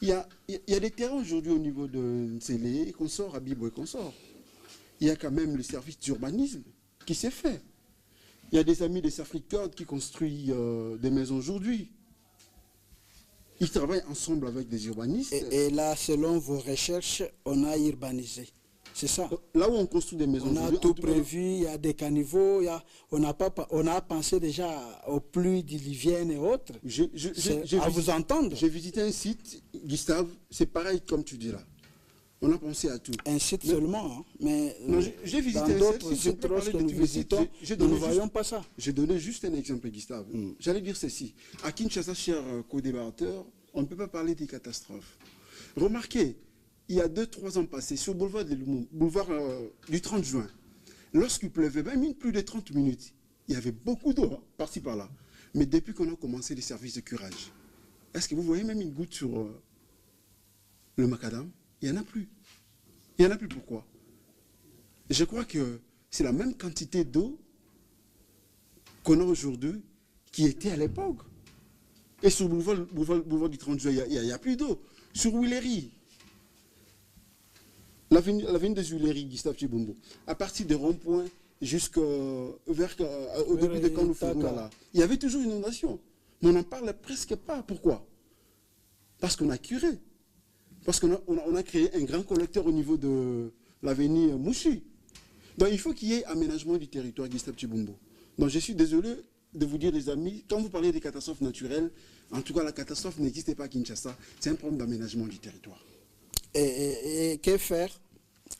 Il y a des terrains aujourd'hui au niveau de Ntsélé et consorts, à Bibo et consorts. Il y a quand même le service d'urbanisme qui s'est fait. Il y a des amis des Africades qui construisent des maisons aujourd'hui. Ils travaillent ensemble avec des urbanistes. Et là, selon vos recherches, on a urbanisé. C'est ça. Là où on construit des maisons, on a tout prévu, il y a des caniveaux, on a pensé déjà aux pluies diluviennes et autres. À vous entendre. J'ai visité un site, Gustave, c'est pareil comme tu dis là. On a pensé à tout. Un site seulement, hein, mais j'ai visité dans d'autres sites, lorsque nous visitons, nous ne voyons pas ça. J'ai donné juste un exemple, Gustave. J'allais dire ceci. À Kinshasa, cher co-débatteur, on ne peut pas parler des catastrophes. Remarquez, il y a 2-3 ans passés, sur le boulevard de Lumumba, boulevard du 30 juin, lorsqu'il pleuvait, même plus de 30 minutes, il y avait beaucoup d'eau, hein, par-ci par-là. Mais depuis qu'on a commencé les services de curage, est-ce que vous voyez même une goutte sur le macadam? Il n'y en a plus. Il n'y en a plus, pourquoi? Je crois que c'est la même quantité d'eau qu'on a aujourd'hui qui était à l'époque. Et sur le boulevard du 30 juin, il n'y a plus d'eau. Sur Huilery, l'avenue des Huilery, Gustave Tshibombo, à partir des ronds-points jusqu'au début de Kanoufou, là, il y avait toujours une inondation. Mais on n'en parle presque pas. Pourquoi? Parce qu'on a curé. Parce qu'on a créé un grand collecteur au niveau de l'avenue Mouchi. Donc il faut qu'il y ait aménagement du territoire, Gustave Tshibombo. Donc je suis désolé de vous dire, les amis, quand vous parlez des catastrophes naturelles, en tout cas la catastrophe n'existait pas à Kinshasa, c'est un problème d'aménagement du territoire. Et que faire?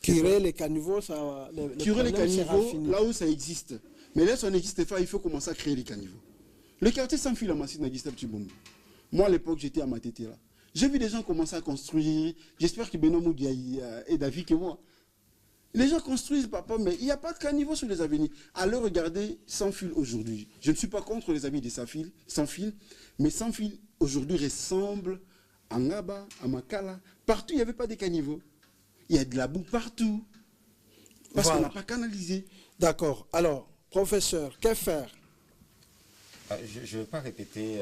Curer les caniveaux, ça... Curer les caniveaux là où ça existe. Mais là, ça n'existe pas, il faut commencer à créer les caniveaux. Le quartier sans fil à Massina, Gustave Tshibombo. Moi, à l'époque, j'étais à Matete là. J'ai vu des gens commencer à construire. J'espère que Benoît Moudi est d'avis que moi. Les gens construisent, papa, mais il n'y a pas de caniveau sur les avenues. Allez regarder sans fil aujourd'hui. Je ne suis pas contre les amis des sans fil, mais sans fil aujourd'hui ressemble à Ngaba, à Makala. Partout, il n'y avait pas de caniveaux. Il y a de la boue partout. Parce qu'on n'a pas canalisé. D'accord. Alors, professeur, que faire? Je ne veux pas répéter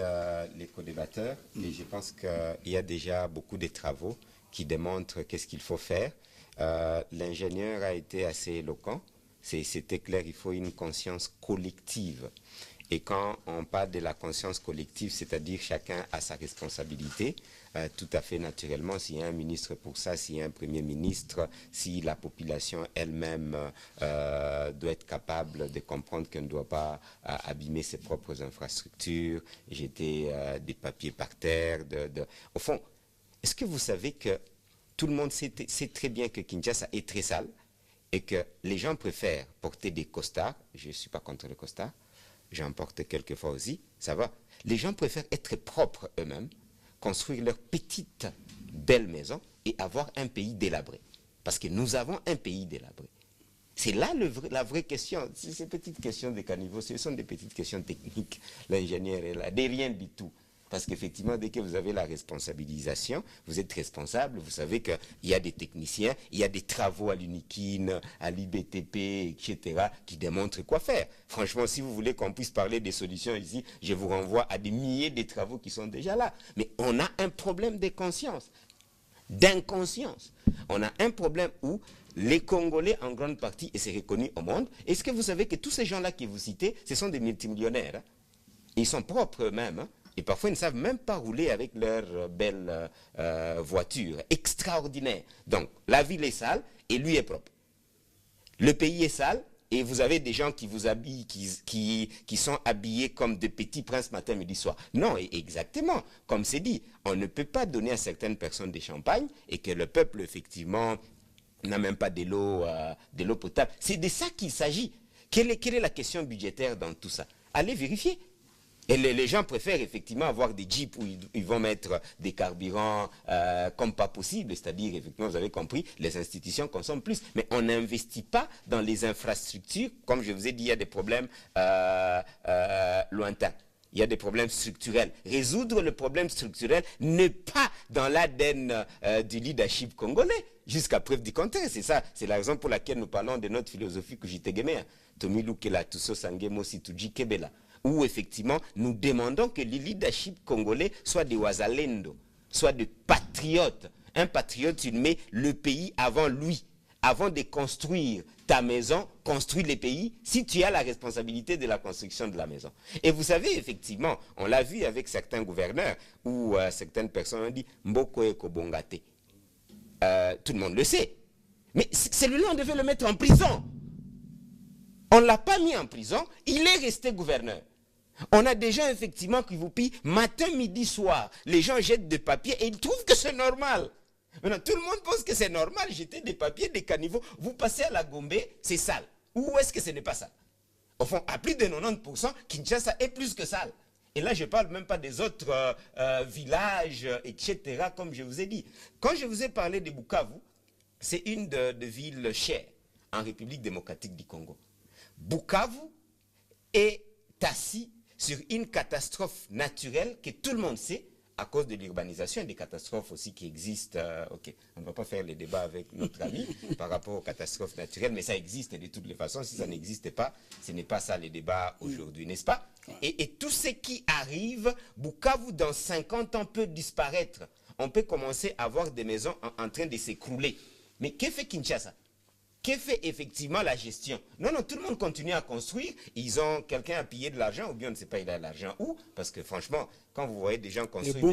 les co-débatteurs, mais je pense qu'il y a déjà beaucoup de travaux qui démontrent qu'est-ce qu'il faut faire. L'ingénieur a été assez éloquent. C'était clair, il faut une conscience collective. Et quand on parle de la conscience collective, c'est-à-dire chacun a sa responsabilité, tout à fait naturellement, s'il y a un ministre pour ça, s'il y a un premier ministre, si la population elle-même doit être capable de comprendre qu'elle ne doit pas abîmer ses propres infrastructures, jeter des papiers par terre. Au fond, est-ce que vous savez que tout le monde sait très bien que Kinshasa est très sale et que les gens préfèrent porter des costards? Je ne suis pas contre le costard. J'en porte quelques fois aussi, ça va. Les gens préfèrent être propres eux-mêmes, construire leur petite, belle maison et avoir un pays délabré. Parce que nous avons un pays délabré. C'est là la vraie question. Ces petites questions de caniveaux, ce sont des petites questions techniques. L'ingénieur est là, des rien du tout. Parce qu'effectivement, dès que vous avez la responsabilisation, vous êtes responsable, vous savez qu'il y a des techniciens, il y a des travaux à l'UNIKIN, à l'IBTP, etc., qui démontrent quoi faire. Franchement, si vous voulez qu'on puisse parler des solutions ici, je vous renvoie à des milliers de travaux qui sont déjà là. Mais on a un problème de conscience, d'inconscience. On a un problème où les Congolais, en grande partie, et c'est reconnu au monde, est-ce que vous savez que tous ces gens-là que vous citez, ce sont des multimillionnaires, hein? Ils sont propres eux-mêmes. Hein. Et parfois, ils ne savent même pas rouler avec leur belle voiture. Extraordinaire. Donc, la ville est sale et lui est propre. Le pays est sale et vous avez des gens qui vous habillent, qui sont habillés comme de petits princes matin, midi, soir. Non, exactement. Comme c'est dit, on ne peut pas donner à certaines personnes des champagnes et que le peuple, effectivement, n'a même pas de l'eau potable. C'est de ça qu'il s'agit. Quelle est la question budgétaire dans tout ça? Allez vérifier. Et les gens préfèrent effectivement avoir des jeeps où ils vont mettre des carburants comme pas possible. C'est-à-dire, effectivement, vous avez compris, les institutions consomment plus. Mais on n'investit pas dans les infrastructures. Comme je vous ai dit, il y a des problèmes lointains. Il y a des problèmes structurels. Résoudre le problème structurel n'est pas dans l'ADN du leadership congolais, jusqu'à preuve du contraire. C'est ça, c'est la raison pour laquelle nous parlons de notre philosophie Kujitegemea. Tomilu Kela Tuso Sangemo Situji Kebela. Où effectivement, nous demandons que le leadership congolais soit des wazalendo, soit des patriotes. Un patriote, il met le pays avant lui. Avant de construire ta maison, construis le pays, si tu as la responsabilité de la construction de la maison. Et vous savez, effectivement, on l'a vu avec certains gouverneurs, où certaines personnes ont dit « Mboko eko bongate ». Tout le monde le sait. Mais celui-là, on devait le mettre en prison. On ne l'a pas mis en prison, il est resté gouverneur. On a des gens, effectivement, qui vous pillent matin, midi, soir. Les gens jettent des papiers et ils trouvent que c'est normal. Maintenant, tout le monde pense que c'est normal, jeter des papiers, des caniveaux. Vous passez à la Gombe, c'est sale. Ou est-ce que ce n'est pas sale? Au fond, à plus de 90%, Kinshasa est plus que sale. Et là, je ne parle même pas des autres villages, etc., comme je vous ai dit. Quand je vous ai parlé de Bukavu, c'est une de villes chères en République démocratique du Congo. Bukavu est assis sur une catastrophe naturelle que tout le monde sait, à cause de l'urbanisation et des catastrophes aussi qui existent. Ok, on ne va pas faire le débat avec notre ami par rapport aux catastrophes naturelles, mais ça existe de toutes les façons. Si ça n'existait pas, ce n'est pas ça le débat aujourd'hui, n'est-ce pas? Et tout ce qui arrive, Bukavu dans 50 ans peut disparaître. On peut commencer à voir des maisons en train de s'écrouler. Mais que fait Kinshasa? Que fait effectivement la gestion? Non, tout le monde continue à construire. Ils ont quelqu'un à piller de l'argent, ou bien on ne sait pas il a l'argent où. Parce que franchement, quand vous voyez des gens construire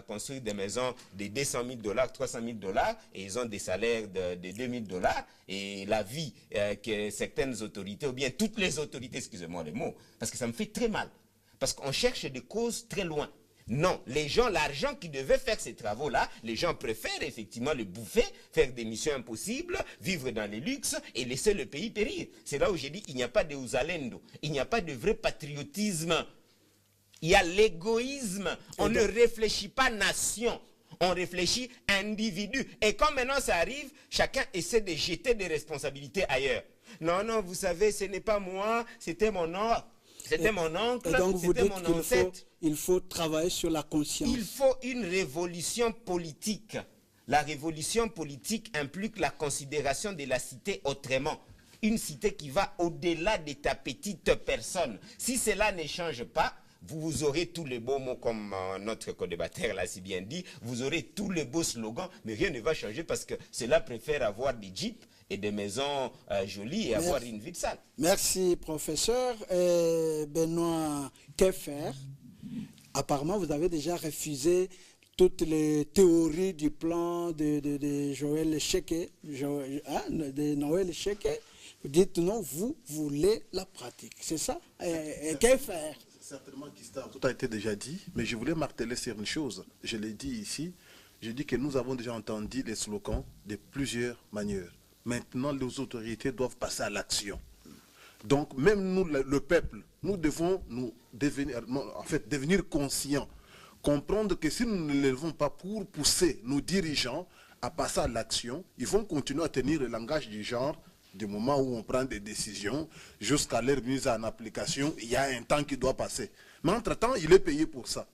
construire des maisons de 200 000 $, 300 000 $, et ils ont des salaires de 2 000 $, et la vie que certaines autorités, ou bien toutes les autorités, excusez-moi les mots, parce que ça me fait très mal. Parce qu'on cherche des causes très loin. Non, les gens, l'argent qui devait faire ces travaux-là, les gens préfèrent effectivement le bouffer, faire des missions impossibles, vivre dans les luxes et laisser le pays périr. C'est là où j'ai dit, il n'y a pas de uzalendo, il n'y a pas de vrai patriotisme. Il y a l'égoïsme. On ne réfléchit pas nation, on réfléchit individu. Et quand maintenant ça arrive, chacun essaie de jeter des responsabilités ailleurs. Non, vous savez, ce n'est pas moi, c'était mon oncle. C'était mon oncle, c'était mon ancêtre. Il faut travailler sur la conscience. Il faut une révolution politique. La révolution politique implique la considération de la cité autrement. Une cité qui va au-delà de ta petite personne. Si cela ne change pas, vous aurez tous les beaux mots, comme notre co-débatteur l'a si bien dit, vous aurez tous les beaux slogans, mais rien ne va changer parce que cela préfère avoir des jeeps et des maisons jolies et avoir une vie de sale. Merci, professeur. Benoît, que faire? Apparemment, vous avez déjà refusé toutes les théories du plan de Joël Cheke, de Noël Cheke. Vous dites non, vous voulez la pratique. C'est ça? Et que faire? Certainement, tout a été déjà dit, mais je voulais marteler sur une chose. Je l'ai dit ici, je dis que nous avons déjà entendu les slogans de plusieurs manières. Maintenant, les autorités doivent passer à l'action. Donc, même nous, le peuple, nous devons devenir conscients, comprendre que si nous ne levons pas pour pousser nos dirigeants à passer à l'action, ils vont continuer à tenir le langage du genre, du moment où on prend des décisions jusqu'à leur mise en application. Il y a un temps qui doit passer. Mais entre-temps, il est payé pour ça.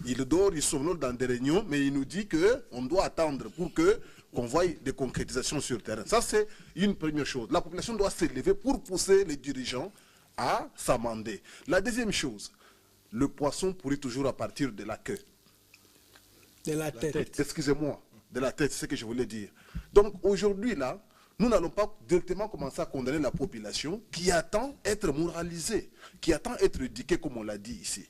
Il dort, il somnole dans des réunions, mais il nous dit qu'on doit attendre pour qu'on voie des concrétisations sur le terrain. Ça, c'est une première chose. La population doit s'élever pour pousser les dirigeants à s'amender. La deuxième chose, le poisson pourrit toujours à partir de la queue. De la tête. Excusez-moi, de la tête, c'est ce que je voulais dire. Donc aujourd'hui, là, nous n'allons pas directement commencer à condamner la population qui attend être moralisée, qui attend être éduquée, comme on l'a dit ici.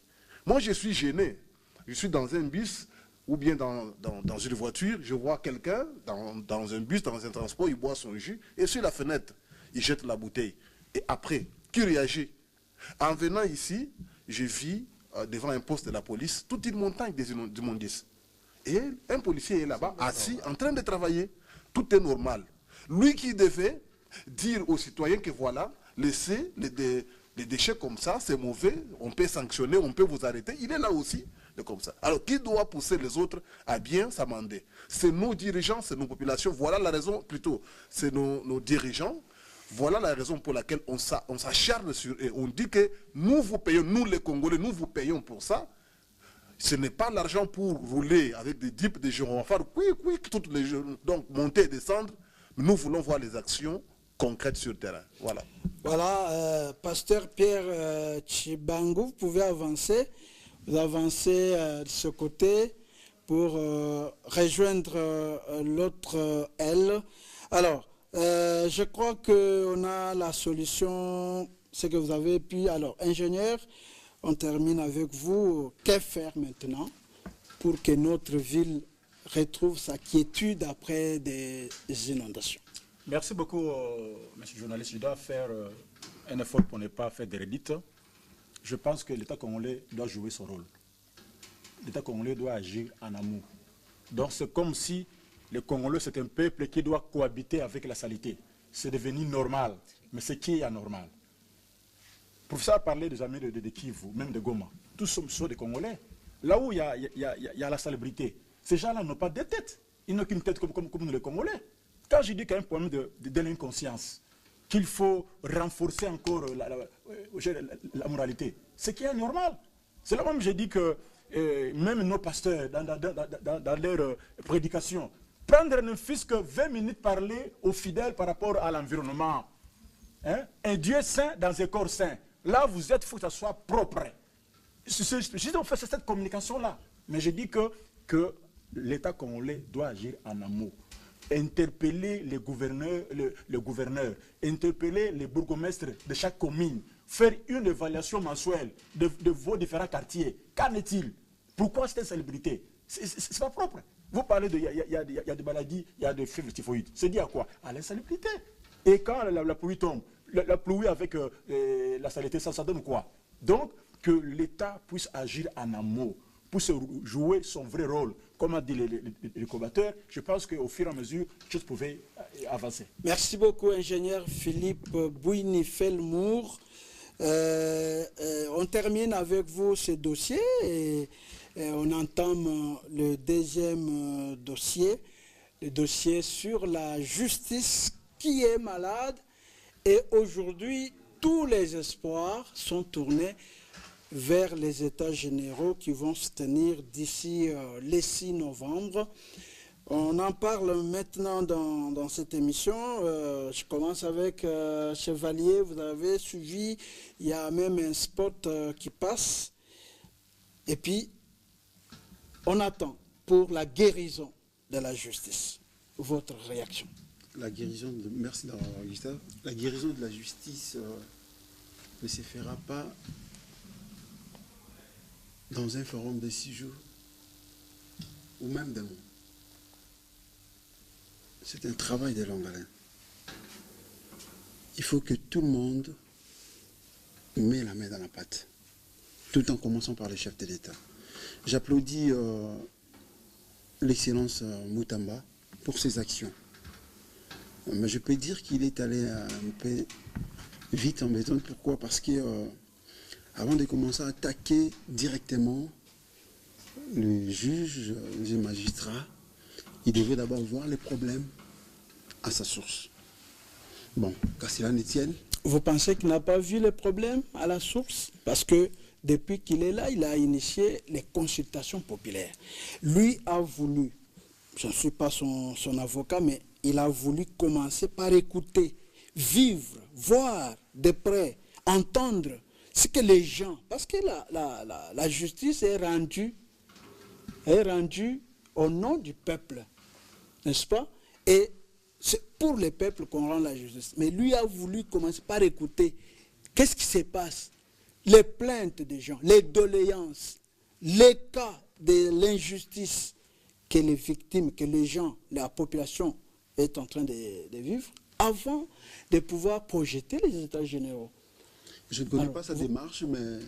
Moi, je suis gêné. Je suis dans un bus ou bien dans une voiture, je vois quelqu'un dans un bus, dans un transport, il boit son jus, et sur la fenêtre, il jette la bouteille. Et après, qui réagit? En venant ici, je vis devant un poste de la police toute une montagne d'immondices. Et un policier est là-bas, assis, en train de travailler. Tout est normal. Lui qui devait dire aux citoyens que voilà, laissez les déchets comme ça, c'est mauvais, on peut sanctionner, on peut vous arrêter. Il est là aussi, comme ça. Alors, qui doit pousser les autres à bien s'amender? C'est nos dirigeants, c'est nos populations. Voilà la raison, plutôt, c'est nos dirigeants. Voilà la raison pour laquelle on s'acharne sur eux. On dit que nous vous payons, nous les Congolais, nous vous payons pour ça. Ce n'est pas l'argent pour rouler avec des dips, des gyrophares, toutes les jours, donc monter et descendre. Nous voulons voir les actions concrètes sur le terrain. Voilà. Voilà, pasteur Pierre Tchibangu, vous pouvez avancer. Vous avancez de ce côté pour rejoindre l'autre aile. Alors, je crois qu'on a la solution, ce que vous avez pu. Alors, ingénieur, on termine avec vous. Que faire maintenant pour que notre ville retrouve sa quiétude après des inondations? Merci beaucoup, monsieur le journaliste. Je dois faire un effort pour ne pas faire des redites. Je pense que l'État congolais doit jouer son rôle. L'État congolais doit agir en amour. Donc c'est comme si les Congolais, c'est un peuple qui doit cohabiter avec la saleté. C'est devenu normal, mais c'est qui est anormal. Le professeur a parlé des amis de Kivu, même de Goma. Tous sont des Congolais. Là où il y a la salubrité, ces gens-là n'ont pas de tête. Ils n'ont qu'une tête comme nous les Congolais. Quand je dis qu'il y a un problème de l'inconscience, qu'il faut renforcer encore la moralité, c'est qui est normal. C'est là même que j'ai dit que même nos pasteurs, dans leur prédication, prendre ne fût-ce que 20 minutes parler aux fidèles par rapport à l'environnement. Hein? Un Dieu saint dans un corps saint. Là, vous êtes, il faut que ça soit propre. Juste on fait cette communication-là. Mais je dis que l'État congolais doit agir en amour. Interpeller les gouverneurs, interpeller les bourgmestres de chaque commune, faire une évaluation mensuelle de vos différents quartiers. Qu'en est-il? Pourquoi cette insalubrité? C'est pas propre. Vous parlez de, il y a des maladies, il y a des fièvres typhoïdes. C'est dit à quoi? À l'insalubrité. Et quand la pluie tombe, la pluie avec la saleté, ça donne quoi? Donc, que l'État puisse agir en amour, puisse jouer son vrai rôle. Comme a dit les combattants, je pense qu'au fur et à mesure, les choses pouvaient avancer. Merci beaucoup, ingénieur Philippe Bouini-Felmour. On termine avec vous ce dossier et on entame le deuxième dossier, le dossier sur la justice qui est malade. Et aujourd'hui, tous les espoirs sont tournés vers les États généraux qui vont se tenir d'ici le 6 novembre. On en parle maintenant dans cette émission. Je commence avec Chevalier. Vous avez suivi, il y a même un spot qui passe. Et puis, on attend pour la guérison de la justice. Votre réaction? La guérison, merci d'avoir Gustave. La guérison de la justice ne se fera pas dans un forum de 6 jours ou même de mois. C'est un travail de longue haleine. Il faut que tout le monde mette la main dans la pâte, tout en commençant par le chef de l'État. J'applaudis l'excellence Moutamba pour ses actions. Mais je peux dire qu'il est allé un peu vite en besogne. Pourquoi? Parce que avant de commencer à attaquer directement le juge, les magistrats, il devait d'abord voir les problèmes à sa source. Bon, qu'à cela ne tienne. Vous pensez qu'il n'a pas vu les problèmes à la source? Parce que depuis qu'il est là, il a initié les consultations populaires. Lui a voulu, je ne suis pas son avocat, mais il a voulu commencer par écouter, vivre, voir de près, entendre ce que les gens... Parce que la justice est rendue au nom du peuple, n'est-ce pas? Et c'est pour le peuple qu'on rend la justice. Mais lui a voulu commencer par écouter qu'est-ce qui se passe, les plaintes des gens, les doléances, les cas de l'injustice que les victimes, que les gens, la population est en train de vivre, avant de pouvoir projeter les états généraux. Je ne connais pas sa démarche, mais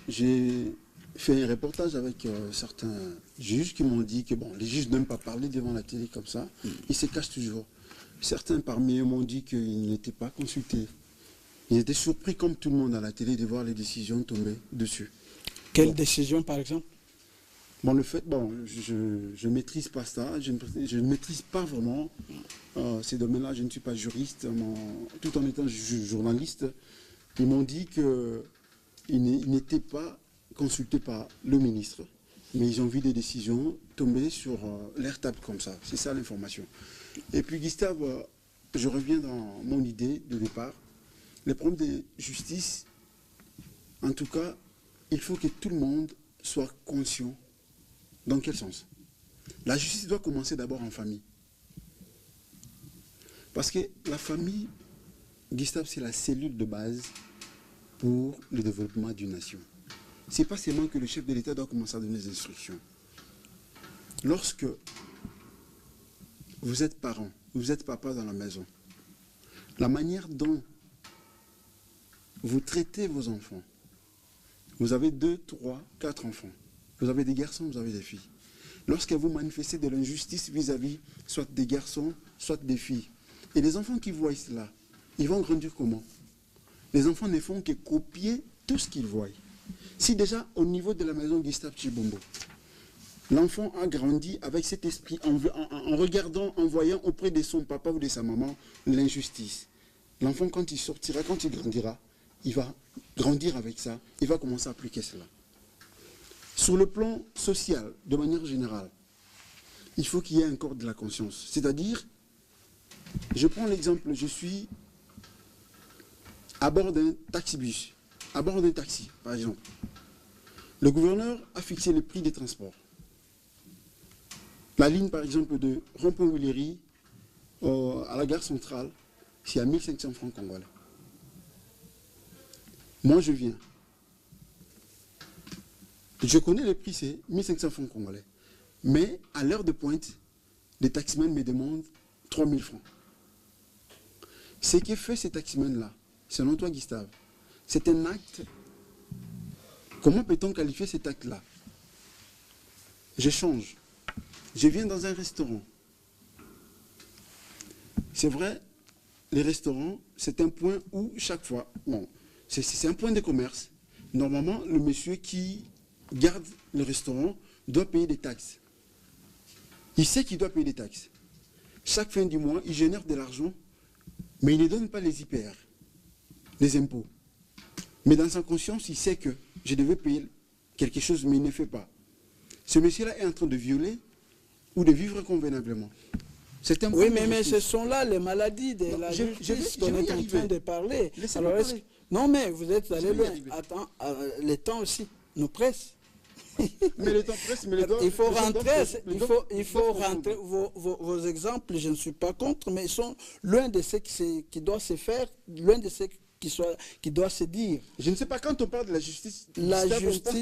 j'ai fait un reportage avec certains juges qui m'ont dit que bon, les juges n'aiment pas parler devant la télé comme ça, ils se cachent toujours. Certains parmi eux m'ont dit qu'ils n'étaient pas consultés. Ils étaient surpris comme tout le monde à la télé de voir les décisions tomber dessus. Quelle décision par exemple? Bon, le fait, bon, je ne maîtrise pas ça, je ne maîtrise pas vraiment ces domaines-là, je ne suis pas juriste, tout en étant journaliste. Ils m'ont dit qu'ils n'étaient pas consultés par le ministre, mais ils ont vu des décisions tomber sur leur table comme ça. C'est ça l'information. Et puis Gustave, je reviens dans mon idée de départ. Les problèmes de justice, en tout cas, il faut que tout le monde soit conscient. Dans quel sens? La justice doit commencer d'abord en famille. Parce que la famille, Gustave, c'est la cellule de base pour le développement d'une nation. Ce n'est pas seulement que le chef de l'État doit commencer à donner des instructions. Lorsque vous êtes parent, vous êtes papa dans la maison, la manière dont vous traitez vos enfants, vous avez 2, 3, 4 enfants, vous avez des garçons, vous avez des filles. Lorsque vous manifestez de l'injustice vis-à-vis soit des garçons, soit des filles, et les enfants qui voient cela, ils vont grandir comment? Les enfants ne font que copier tout ce qu'ils voient. Si déjà au niveau de la maison Gustave Tshibombo, l'enfant a grandi avec cet esprit en regardant, en voyant auprès de son papa ou de sa maman l'injustice. L'enfant, quand il sortira, quand il grandira, il va grandir avec ça, il va commencer à appliquer cela. Sur le plan social, de manière générale, il faut qu'il y ait encore de la conscience. C'est-à-dire, je prends l'exemple, je suis à bord d'un taxibus, à bord d'un taxi, par exemple. Le gouverneur a fixé le prix des transports. La ligne, par exemple, de Rond-Point-Willery à la gare centrale, c'est à 1500 francs congolais. Moi, je viens. Je connais le prix, c'est 1500 francs congolais. Mais à l'heure de pointe, les taximens me demandent 3000 francs. Ce que fait ces taximens-là, selon toi, Gustave, c'est un acte. Comment peut-on qualifier cet acte-là? Je change. Je viens dans un restaurant. C'est vrai, les restaurants, c'est un point où chaque fois, bon, c'est un point de commerce. Normalement, le monsieur qui garde le restaurant doit payer des taxes. Il sait qu'il doit payer des taxes. Chaque fin du mois, il génère de l'argent, mais il ne donne pas les IPR, les impôts. Mais dans sa conscience, il sait que je devais payer quelque chose, mais il ne fait pas. Ce monsieur-là est en train de violer ou de vivre convenablement. Oui, mais ce sont là les maladies de la justice qu'on est en train de parler. Alors, non, mais vous êtes allé loin. Attends, le temps aussi nous presse. Mais le temps presse, mais il faut rentrer. Vos exemples, je ne suis pas contre, mais ils sont loin de ce qui doit se faire, loin de ce qui doit se dire. Je ne sais pas, quand on parle de la justice,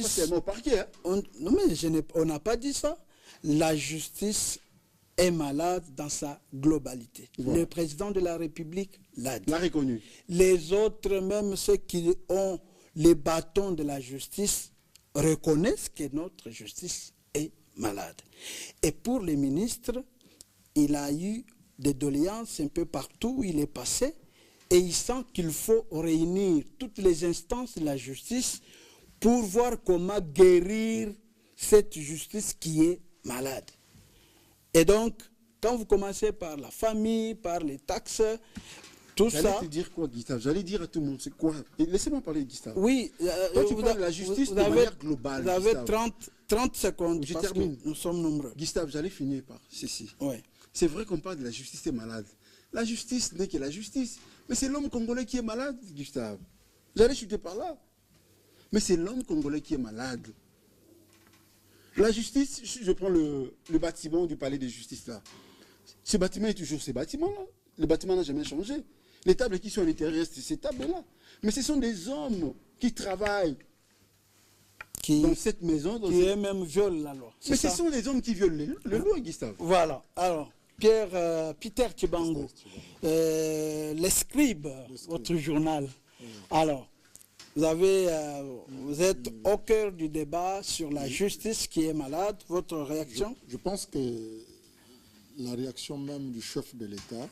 c'est au parquet. Hein? Non, mais on n'a pas dit ça. La justice est malade dans sa globalité. Voilà. Le président de la République l'a dit. L'a reconnu. Les autres, même ceux qui ont les bâtons de la justice, reconnaissent que notre justice est malade. Et pour les ministres, il a eu des doléances un peu partout où il est passé, et il sent qu'il faut réunir toutes les instances de la justice pour voir comment guérir cette justice qui est malade. Et donc, quand vous commencez par la famille, par les taxes, tout ça... J'allais te dire quoi, Gustave? J'allais dire à tout le monde, c'est quoi? Laissez-moi parler, Gustave. Oui, toi, tu parles de la justice de manière globale. Vous avez 30 secondes, je parce termine. Que nous sommes nombreux. Gustave, j'allais finir par ceci. Ouais. C'est vrai qu'on parle de la justice est malade. La justice n'est que la justice. Mais c'est l'homme congolais qui est malade, Gustave. J'allais chuter par là. Mais c'est l'homme congolais qui est malade. La justice, je prends le bâtiment du palais de justice là. Ce bâtiment est toujours ce bâtiment là. le bâtiment n'a jamais changé. Les tables qui sont à l'intérieur restent ces tables-là. Mais ce sont des hommes qui travaillent dans cette maison. Qui eux-mêmes violent la loi. Mais ce sont les hommes qui violent le loi, Gustave. Voilà. Alors, Peter Chibango, les scribes, votre journal. Alors, vous êtes au cœur du débat sur la justice qui est malade. Votre réaction? Je pense que la réaction même du chef de l'État,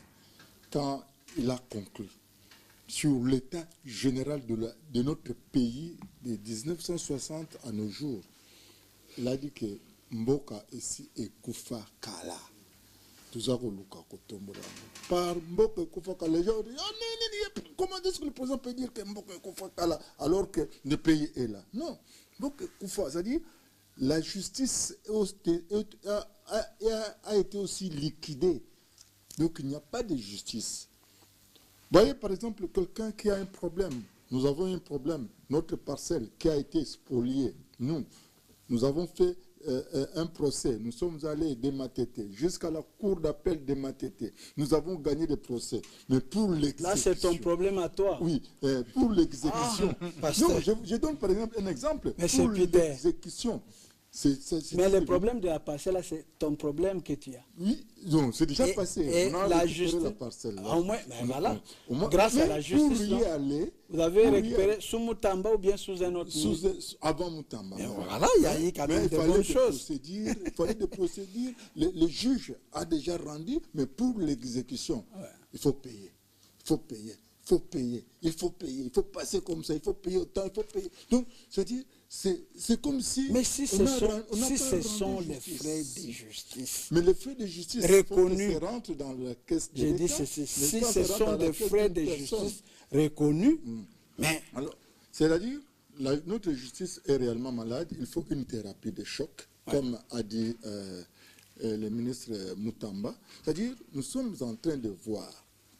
quand il a conclu sur l'état général de notre pays de 1960 à nos jours, il a dit que Mboka ici est Koufa Kala. Par Mboka et Koufa Kala, les gens disent comment est-ce que le président peut dire que Mboka et Koufa Kala alors que le pays est là? Non, Mboka et Koufa, c'est-à-dire la justice a été aussi liquidée. Donc il n'y a pas de justice. Voyez par exemple quelqu'un qui a un problème. Nous avons un problème. Notre parcelle qui a été spoliée. Nous avons fait un procès. Nous sommes allés de Matete jusqu'à la cour d'appel de Matete. Nous avons gagné des procès. Mais pour l'exécution... Là, c'est ton problème à toi. Oui, pour l'exécution... non, je donne par exemple un exemple. Mais pour l'exécution... Mais le problème de la parcelle, c'est ton problème que tu as. Oui, non, c'est déjà passé. Et on a la justice, la parcelle. Au moins, voilà. Grâce à la justice, pour y aller, vous avez récupéré sous Moutamba ou bien sous un autre nom? Avant Moutamba. Voilà, il y a eu quand même de bonnes choses. Il fallait des procédures. Le juge a déjà rendu, mais pour l'exécution, il faut payer. Il faut payer. Il faut payer. Il faut payer. Il faut passer comme ça. Il faut payer autant. Il faut payer. Donc, c'est-à-dire, c'est comme si... Mais si ce sont les frais de justice... Mais les frais de justice reconnus... rentrent dans la caisse de J'ai dit, si ce sont des frais de justice reconnus... Mais... C'est-à-dire, notre justice est réellement malade. Il faut une thérapie de choc, comme a dit le ministre Moutamba. C'est-à-dire, nous sommes en train de voir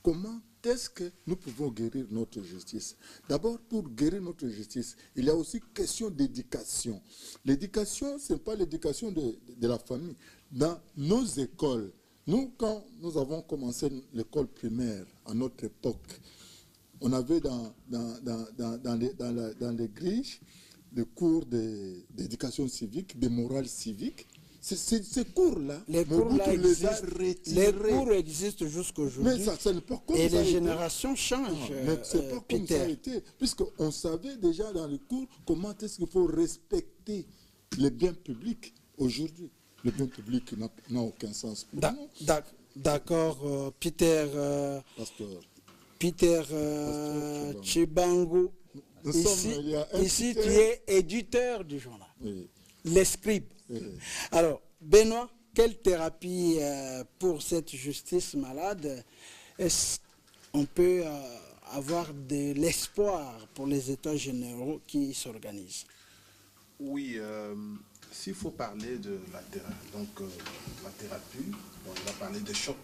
comment est-ce que nous pouvons guérir notre justice. D'abord, pour guérir notre justice, il y a aussi question d'éducation. L'éducation, ce n'est pas l'éducation de la famille. Dans nos écoles, nous, quand nous avons commencé l'école primaire à notre époque, on avait dans les grilles des cours d'éducation civique, de morale civique. Ces cours-là, les cours existent jusqu'aujourd'hui. Et les générations changent. Mais c'est pas comme ça a été, puisqu'on savait déjà dans les cours comment est-ce qu'il faut respecter les biens publics aujourd'hui. Le bien public n'a aucun sens pour nous. D'accord, Peter Chibango. Ici, tu es éditeur du journal. Oui. Les scribes. Alors, Benoît, quelle thérapie pour cette justice malade? Est-ce qu'on peut avoir de l'espoir pour les États généraux qui s'organisent? Oui, s'il faut parler de la thérapie, on va parler de choc.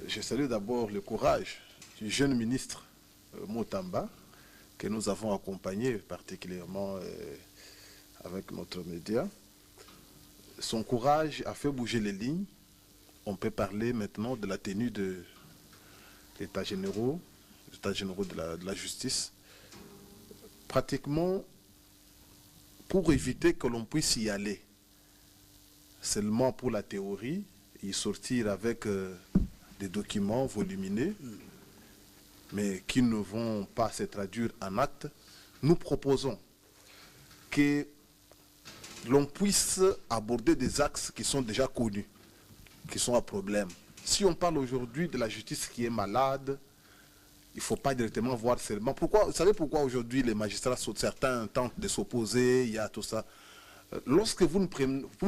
Je salue d'abord le courage du jeune ministre Moutamba, que nous avons accompagné particulièrement avec notre média. Son courage a fait bouger les lignes. On peut parler maintenant de la tenue de l'État généraux de la justice. Pratiquement, pour éviter que l'on puisse y aller seulement pour la théorie, y sortir avec des documents volumineux, mais qui ne vont pas se traduire en actes, nous proposons que l'on puisse aborder des axes qui sont déjà connus, qui sont un problème. Si on parle aujourd'hui de la justice qui est malade, il ne faut pas directement voir seulement... Vous savez pourquoi aujourd'hui les magistrats, certains tentent de s'opposer, il y a tout ça. Lorsque vous ne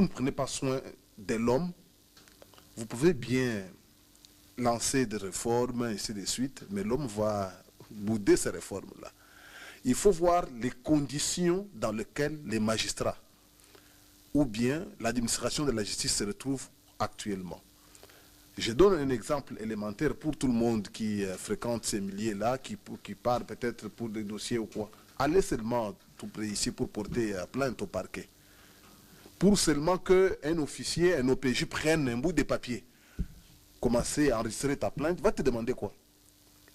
prenez pas soin de l'homme, vous pouvez bien lancer des réformes, et ainsi de suite, mais l'homme va bouder ces réformes-là. Il faut voir les conditions dans lesquelles les magistrats ou bien l'administration de la justice se retrouve actuellement. Je donne un exemple élémentaire pour tout le monde qui fréquente ces milieux-là, qui part peut-être pour des dossiers ou quoi. Allez seulement tout près ici pour porter plainte au parquet. Pour seulement qu'un officier, un OPJ prenne un bout de papier. commencer à enregistrer ta plainte, va te demander quoi?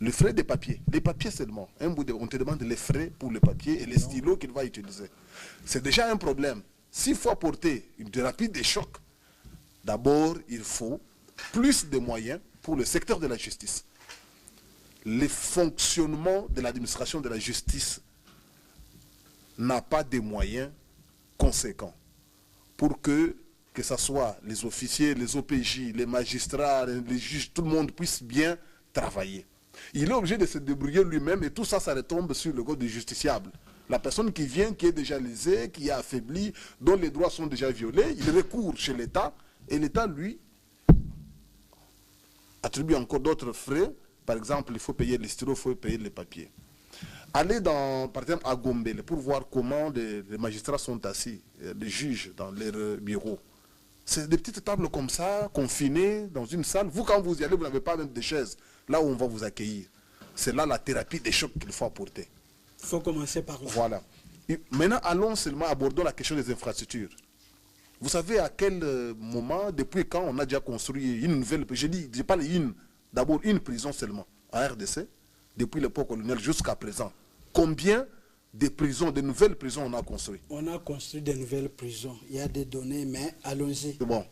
Le frais des papiers. Les papiers seulement. On te demande les frais pour les papiers et les stylos qu'il va utiliser. C'est déjà un problème. S'il faut apporter une thérapie des chocs, d'abord, il faut plus de moyens pour le secteur de la justice. Le fonctionnement de l'administration de la justice n'a pas de moyens conséquents pour que ce soit les officiers, les OPJ, les magistrats, les juges, tout le monde puisse bien travailler. Il est obligé de se débrouiller lui-même et tout ça, ça retombe sur le code du justiciable. La personne qui vient, qui est déjà lésée, qui est affaiblie, dont les droits sont déjà violés, il recourt chez l'État et l'État, lui, attribue encore d'autres frais. Par exemple, il faut payer les stylos, il faut payer les papiers. Allez par exemple, à Gombe pour voir comment les magistrats sont assis, les juges dans leurs bureaux. C'est des petites tables comme ça, confinées dans une salle. Vous, quand vous y allez, vous n'avez pas même de chaises là où on va vous accueillir. C'est là la thérapie des chocs qu'il faut apporter. Il faut commencer par là. Voilà. Et maintenant, allons seulement aborder la question des infrastructures. Vous savez à quel moment, depuis quand on a déjà construit une nouvelle... Je parle d'abord une prison seulement, en RDC, depuis l'époque coloniale jusqu'à présent. Combien de prisons, de nouvelles prisons on a construit? On a construit de nouvelles prisons. Il y a des données, mais allons-y. Bon.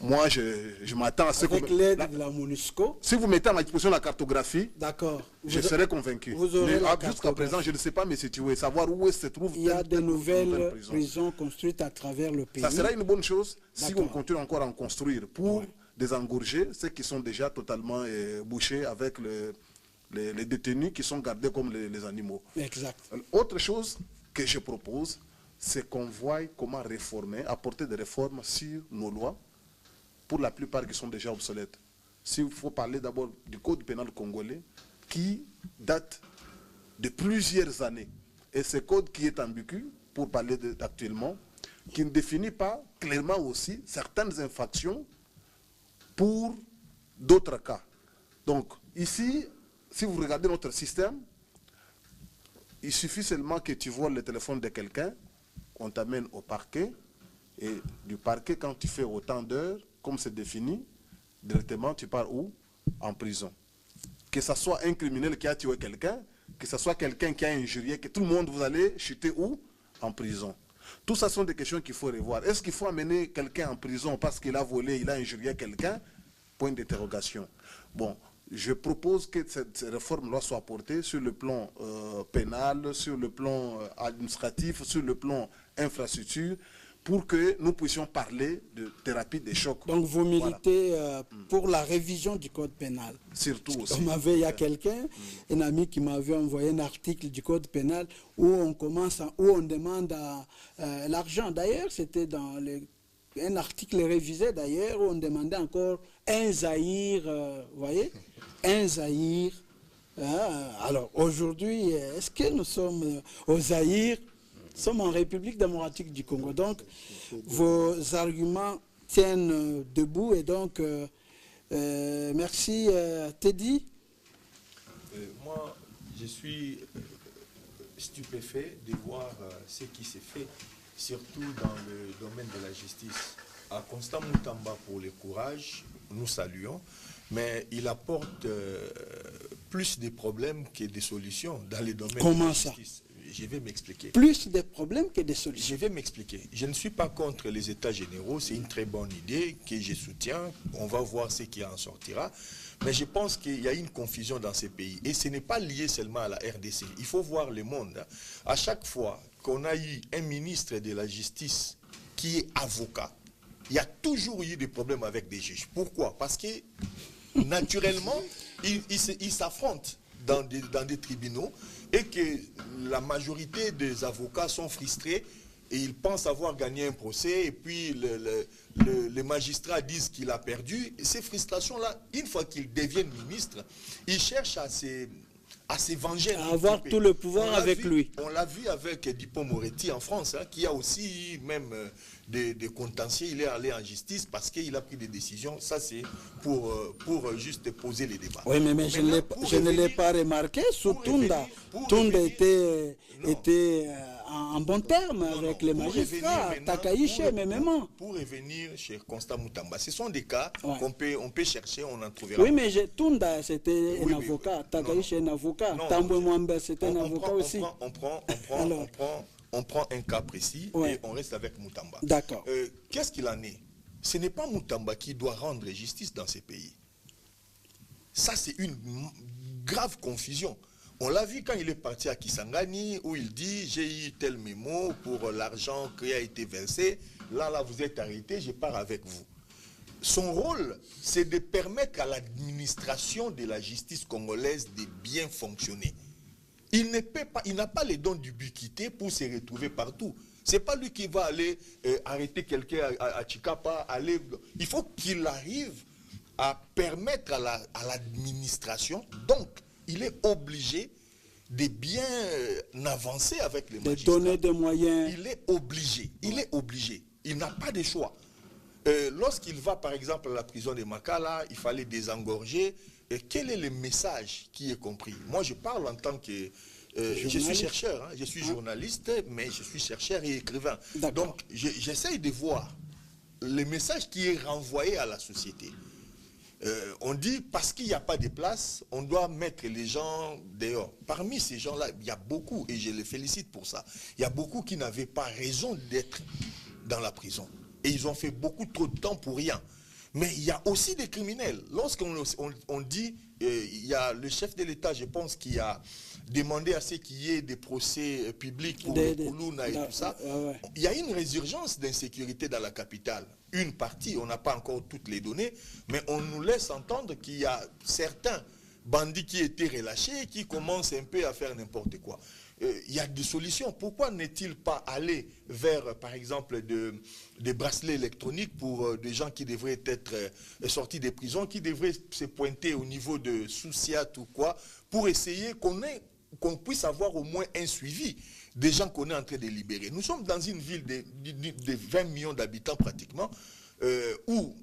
Moi, je m'attends à ce que... Avec l'aide de la MONUSCO. Si vous mettez à ma disposition la cartographie, d'accord, je serai convaincu. Mais jusqu'à présent, je ne sais pas me situer, savoir où se trouve. Il y a de nouvelles prisons construites à travers le pays. Ça sera une bonne chose si on continue encore à en construire pour désengorger ceux qui sont déjà totalement bouchés avec les détenus qui sont gardés comme les animaux. Exact. Autre chose que je propose, c'est qu'on voie comment réformer, apporter des réformes sur nos lois, pour la plupart qui sont déjà obsolètes. S'il faut parler d'abord du code pénal congolais, qui date de plusieurs années. Et ce code qui est ambigu, pour parler actuellement, qui ne définit pas clairement aussi certaines infractions pour d'autres cas. Donc ici, si vous regardez notre système, il suffit seulement que tu voles le téléphone de quelqu'un, on t'amène au parquet, et du parquet, quand tu fais autant d'heures, comme c'est défini, directement tu pars où? En prison. Que ce soit un criminel qui a tué quelqu'un, que ce soit quelqu'un qui a injurié, que tout le monde, vous allez chuter où? En prison. Tout ça sont des questions qu'il faut revoir. Est-ce qu'il faut amener quelqu'un en prison parce qu'il a volé, il a injurié quelqu'un? Point d'interrogation. Bon, je propose que cette réforme-là soit apportée sur le plan pénal, sur le plan administratif, sur le plan infrastructure, pour que nous puissions parler de thérapie des chocs. Donc vous militez pour la révision du code pénal. Surtout aussi. Il y a quelqu'un, un ami qui m'avait envoyé un article du code pénal où on demande l'argent. D'ailleurs, c'était dans un article révisé d'ailleurs où on demandait encore un Zaïre, vous voyez, un Zaïre. Alors aujourd'hui, est-ce que nous sommes au Zaïre? Nous sommes en République démocratique du Congo. Donc, vos arguments tiennent debout. Et donc, merci Teddy. Moi, je suis stupéfait de voir ce qui s'est fait, surtout dans le domaine de la justice. À Constant Moutamba, pour le courage, nous saluons, mais il apporte plus de problèmes que de solutions dans le domaine de la justice. Je vais m'expliquer. Plus de problèmes que de solutions. Je vais m'expliquer. Je ne suis pas contre les États généraux. C'est une très bonne idée que je soutiens. On va voir ce qui en sortira. Mais je pense qu'il y a une confusion dans ces pays. Et ce n'est pas lié seulement à la RDC. Il faut voir le monde. À chaque fois qu'on a eu un ministre de la Justice qui est avocat, il y a toujours eu des problèmes avec des juges. Pourquoi? Parce que, naturellement, ils s'affrontent dans des tribunaux et que la majorité des avocats sont frustrés et ils pensent avoir gagné un procès et puis les magistrats disent qu'il a perdu. Et ces frustrations-là, une fois qu'ils deviennent ministres, ils cherchent à se venger. À avoir tout le pouvoir avec lui. On l'a vu avec Dupond-Moretti en France, qui a aussi même des contentieux. Il est allé en justice parce qu'il a pris des décisions. Ça, c'est pour juste poser les débats. Oui, mais je ne l'ai pas remarqué sous Tunda. Tunda était en bon terme avec les magistrats, Takaïche, même. Pour revenir chez Constant Moutamba, ce sont des cas Ouais. on peut chercher, on en trouvera. Oui, mais Tunda, c'était Oui, un avocat. Takaïche, un avocat. Non, Tambwe Mwamba, c'était un on avocat prend- aussi. Alors. on prend un cas précis Ouais. et on reste avec Moutamba. D'accord. Qu'est-ce qu'il en est? Ce n'est pas Moutamba qui doit rendre justice dans ces pays. Ça, c'est une grave confusion. On l'a vu quand il est parti à Kisangani, où il dit « J'ai eu tel mémo pour l'argent qui a été versé. Là, vous êtes arrêté, je pars avec vous. » Son rôle, c'est de permettre à l'administration de la justice congolaise de bien fonctionner. Il n'a pas les dons d'ubiquité pour se retrouver partout. Ce n'est pas lui qui va aller arrêter quelqu'un à Chikapa. Il faut qu'il arrive à permettre à l'administration, donc il est obligé de bien avancer avec les magistrats. De donner des moyens. Il est obligé. Il n'a pas de choix. Lorsqu'il va par exemple à la prison de Makala, il fallait désengorger. Quel est le message qui est compris? Moi je parle en tant que... je suis chercheur, hein, je suis journaliste, mais je suis chercheur et écrivain. Donc j'essaye de voir le message qui est renvoyé à la société. On dit parce qu'il n'y a pas de place, on doit mettre les gens dehors. Parmi ces gens-là, il y a beaucoup, et je les félicite pour ça, il y a beaucoup qui n'avaient pas raison d'être dans la prison. Et ils ont fait beaucoup trop de temps pour rien. Mais il y a aussi des criminels. Lorsqu'on dit, il y a le chef de l'État, je pense, qui a demandé à ce qu'il y ait des procès publics pour le Koulouna et tout ça. Il y a une résurgence d'insécurité dans la capitale. Une partie, on n'a pas encore toutes les données, mais on nous laisse entendre qu'il y a certains bandits qui étaient relâchés, qui commencent un peu à faire n'importe quoi. Il y a des solutions. Pourquoi n'est-il pas allé vers, par exemple, des bracelets électroniques pour des gens qui devraient être sortis des prisons, qui devraient se pointer au niveau de Soussiat ou quoi, pour essayer qu'on puisse avoir au moins un suivi des gens qu'on est en train de libérer. Nous sommes dans une ville de 20 millions d'habitants pratiquement, où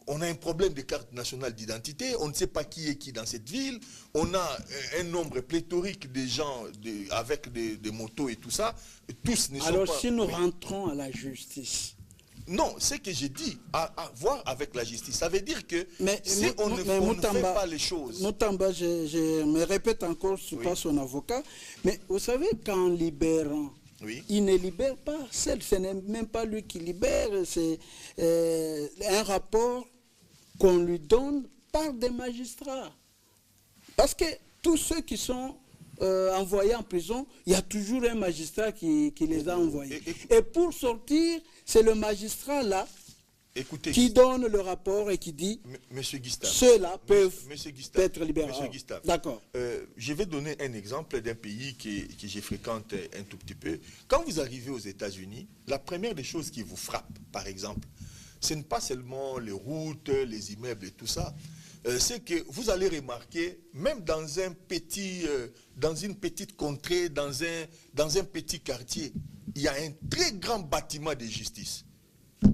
on a un problème de carte nationale d'identité, on ne sait pas qui est qui dans cette ville, on a un nombre pléthorique de gens avec des motos et tout ça, tous ne sont pas... Alors si nous rentrons à la justice... Non, ce que j'ai dit, à voir avec la justice, ça veut dire que si on ne fait pas les choses... Moutamba, je me répète encore, je ne suis pas son avocat, mais vous savez qu'en libérant, il ne libère pas seul, ce n'est même pas lui qui libère, c'est un rapport qu'on lui donne par des magistrats. Parce que tous ceux qui sont envoyés en prison, il y a toujours un magistrat qui les a envoyés. Et pour sortir, c'est le magistrat là qui donne le rapport et qui dit ceux-là peuvent être libérés. D'accord. Je vais donner un exemple d'un pays que je fréquente un tout petit peu. Quand vous arrivez aux États-Unis, la première des choses qui vous frappe, par exemple, ce n'est pas seulement les routes, les immeubles et tout ça, c'est que vous allez remarquer, même dans dans une petite contrée, dans un petit quartier, il y a un très grand bâtiment de justice.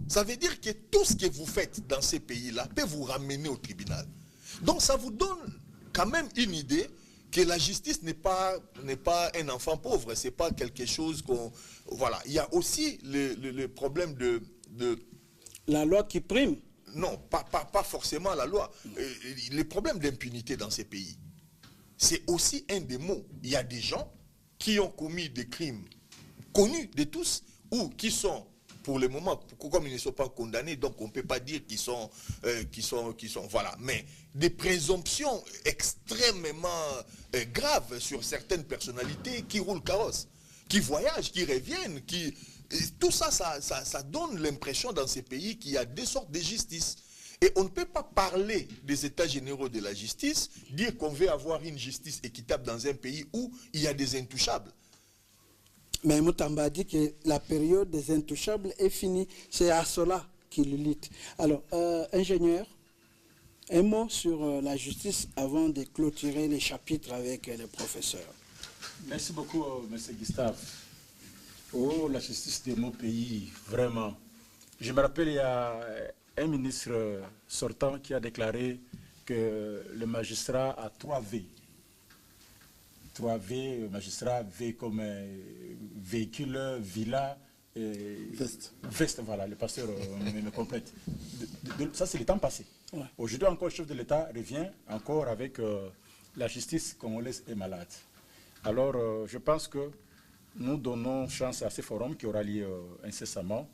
Ça veut dire que tout ce que vous faites dans ces pays-là peut vous ramener au tribunal. Donc ça vous donne quand même une idée que la justice n'est pas un enfant pauvre, c'est pas quelque chose qu'on... Voilà, il y a aussi le problème de... La loi qui prime. Non, pas forcément la loi. Les problèmes d'impunité dans ces pays, c'est aussi un des mots. Il y a des gens qui ont commis des crimes connus de tous ou qui sont, pour le moment, comme ils ne sont pas condamnés, donc on ne peut pas dire qu'ils sont, voilà. Mais des présomptions extrêmement graves sur certaines personnalités qui roulent carrosse, qui voyagent, qui reviennent, tout ça, ça donne l'impression dans ces pays qu'il y a des sortes de justice. Et on ne peut pas parler des états généraux de la justice, dire qu'on veut avoir une justice équitable dans un pays où il y a des intouchables. Mais Moutamba dit que la période des intouchables est finie. C'est à cela qu'il lutte. Alors, ingénieur, un mot sur la justice avant de clôturer les chapitres avec le professeur. Merci beaucoup, M. Gustave. Oh, la justice de mon pays, vraiment. Je me rappelle, il y a un ministre sortant qui a déclaré que le magistrat a 3 V. 3V, magistrat, V comme véhicule, villa, veste, voilà, le pasteur me complète. Ça, c'est le temps passé. Ouais. Aujourd'hui encore, le chef de l'État revient encore avec la justice congolaise est malade. Alors, je pense que nous donnons chance à ce forum qui aura lieu incessamment.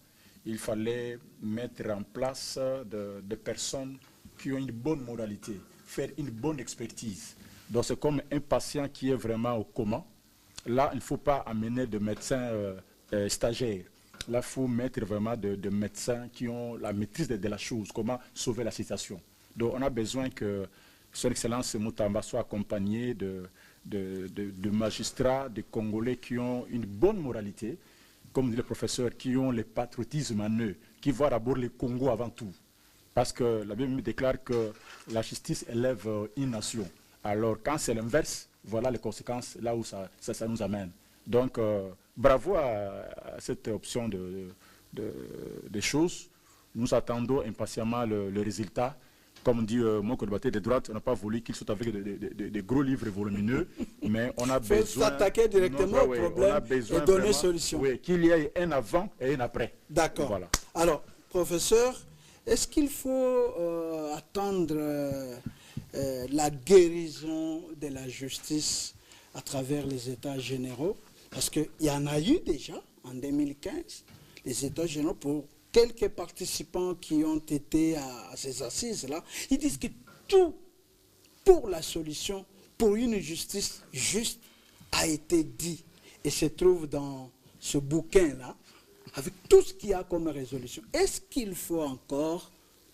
Il fallait mettre en place des personnes qui ont une bonne moralité, faire une bonne expertise. Donc c'est comme un patient qui est vraiment au coma. Là, il ne faut pas amener de médecins stagiaires. Là, il faut mettre vraiment de médecins qui ont la maîtrise de la chose, comment sauver la situation. Donc on a besoin que Son Excellence Moutamba soit accompagné de magistrats, de Congolais qui ont une bonne moralité, comme dit le professeur, qui ont le patriotisme en eux, qui voient d'abord le Congo avant tout. Parce que la Bible déclare que la justice élève une nation. Alors quand c'est l'inverse, voilà les conséquences là où ça nous amène. Donc bravo à cette option de choses. Nous attendons impatiemment le résultat. Comme dit mon co-débatteur de droite, on n'a pas voulu qu'il soit avec des gros livres volumineux, mais on a besoin... Il faut s'attaquer directement au problème et donner solution. Oui, qu'il y ait un avant et un après. D'accord. Voilà. Alors, professeur, est-ce qu'il faut attendre la guérison de la justice à travers les États généraux? Parce qu'il y en a eu déjà en 2015, les États généraux pour... Quelques participants qui ont été à ces assises-là, ils disent que tout pour la solution, pour une justice juste, a été dit et se trouve dans ce bouquin-là, avec tout ce qu'il y a comme résolution. Est-ce qu'il faut encore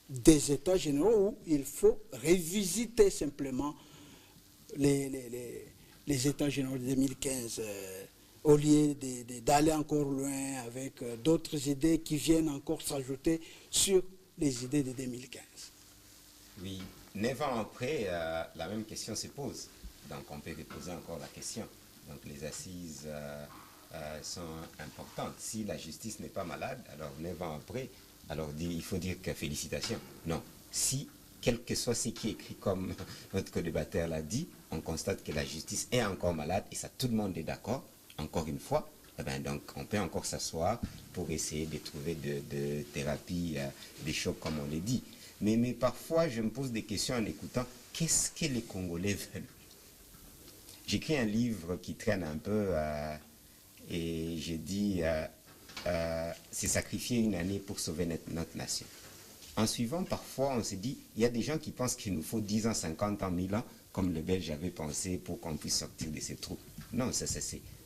des États généraux ou il faut révisiter simplement les États généraux de 2015 au lieu d'aller encore loin avec d'autres idées qui viennent encore s'ajouter sur les idées de 2015. Oui, 9 ans après, la même question se pose. Donc on peut reposer encore la question. Donc les assises sont importantes. Si la justice n'est pas malade, alors 9 ans après, alors il faut dire que félicitations. Non, si, quel que soit ce qui est écrit comme notre co-débatteur l'a dit, on constate que la justice est encore malade et ça tout le monde est d'accord. Encore une fois, eh bien, donc on peut encore s'asseoir pour essayer de trouver de thérapies, des chocs comme on les dit. Mais parfois, je me pose des questions en écoutant, qu'est-ce que les Congolais veulent? J'écris un livre qui traîne un peu et j'ai dit, c'est sacrifier une année pour sauver notre nation. En suivant, parfois, on se dit, il y a des gens qui pensent qu'il nous faut 10 ans, 50 ans, 1000 ans, comme les Belges avaient pensé pour qu'on puisse sortir de ces trous. Non,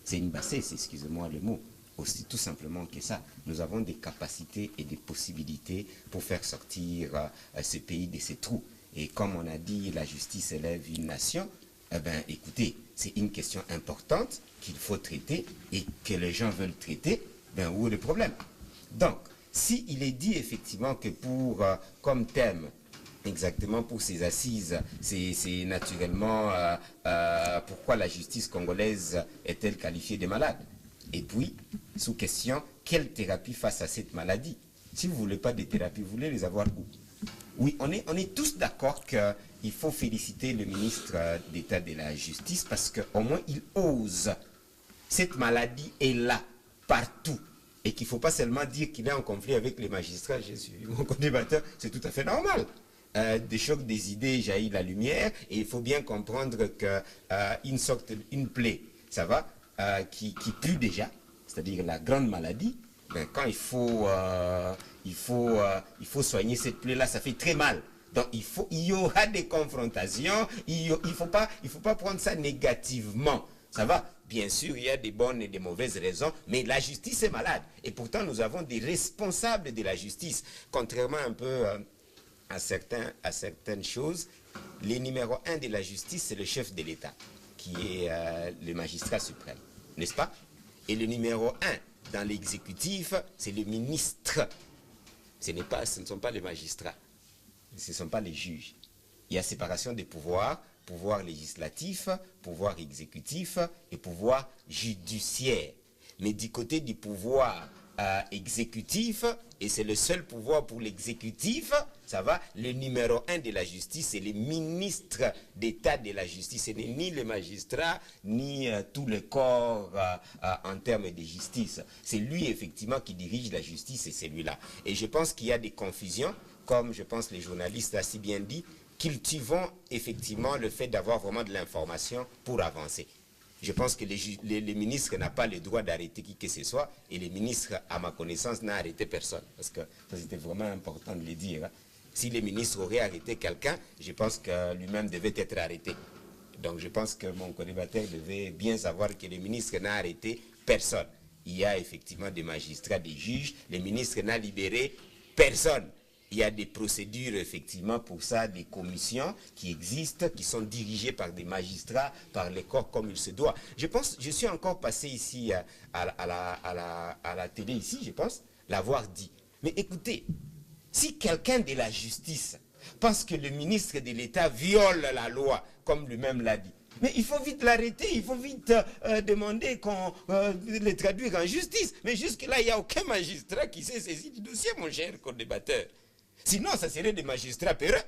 c'est une bassesse, excusez-moi le mot. Aussi tout simplement que ça. Nous avons des capacités et des possibilités pour faire sortir ce pays de ces trous. Et comme on a dit, la justice élève une nation. Eh bien, écoutez, c'est une question importante qu'il faut traiter et que les gens veulent traiter. Ben, où est le problème? Donc, s'il est dit effectivement que pour, comme thème, exactement pour ces assises, c'est naturellement pourquoi la justice congolaise est-elle qualifiée de malade? Et puis, sous question, quelle thérapie face à cette maladie? Si vous ne voulez pas de thérapie, vous voulez les avoir où? Oui, on est tous d'accord qu'il faut féliciter le ministre d'État de la Justice parce qu'au moins il ose. Cette maladie est là, partout. Et qu'il ne faut pas seulement dire qu'il est en conflit avec les magistrats. J'ai suivi mon co-débatteur, c'est tout à fait normal. Des chocs des idées jaillit la lumière et il faut bien comprendre qu'une plaie, ça va, qui pue déjà, c'est-à-dire la grande maladie, ben, quand il faut soigner cette plaie-là, ça fait très mal. Donc il y aura des confrontations, il faut pas prendre ça négativement, ça va. Bien sûr, il y a des bonnes et des mauvaises raisons, mais la justice est malade. Et pourtant, nous avons des responsables de la justice, contrairement un peu... à certaines choses, le numéro 1 de la justice, c'est le chef de l'État, qui est le magistrat suprême, n'est-ce pas? Et le numéro 1 dans l'exécutif, c'est le ministre. Ce ne sont pas les magistrats, ce ne sont pas les juges. Il y a séparation des pouvoirs, pouvoir législatif, pouvoir exécutif et pouvoir judiciaire. Mais du côté du pouvoir exécutif, et c'est le seul pouvoir pour l'exécutif, ça va. Le numéro 1 de la justice, c'est le ministre d'État de la justice. Ce n'est ni le magistrat, ni tout le corps en termes de justice. C'est lui, effectivement, qui dirige la justice, et c'est lui-là. Et je pense qu'il y a des confusions, comme je pense les journalistes l'ont si bien dit, cultivons effectivement le fait d'avoir vraiment de l'information pour avancer. Je pense que les ministres n'ont pas le droit d'arrêter qui que ce soit, et les ministres, à ma connaissance, n'ont arrêté personne. Parce que ça, c'était vraiment important de le dire. Hein. Si les ministres auraient arrêté quelqu'un, je pense que lui-même devait être arrêté. Donc je pense que mon co-débatteur devait bien savoir que les ministres n'ont arrêté personne. Il y a effectivement des magistrats, des juges, les ministres n'ont libéré personne. Il y a des procédures, effectivement, pour ça, des commissions qui existent, qui sont dirigées par des magistrats, par les corps comme il se doit. Je pense, je suis encore passé ici à la télé, ici, je pense, l'avoir dit. Mais écoutez, si quelqu'un de la justice pense que le ministre de l'État viole la loi, comme lui-même l'a dit, mais il faut vite l'arrêter, il faut vite demander qu'on le traduise en justice. Mais jusque-là, il n'y a aucun magistrat qui s'est saisi du dossier, mon cher co-débatteur. Sinon, ça serait des magistrats peureux.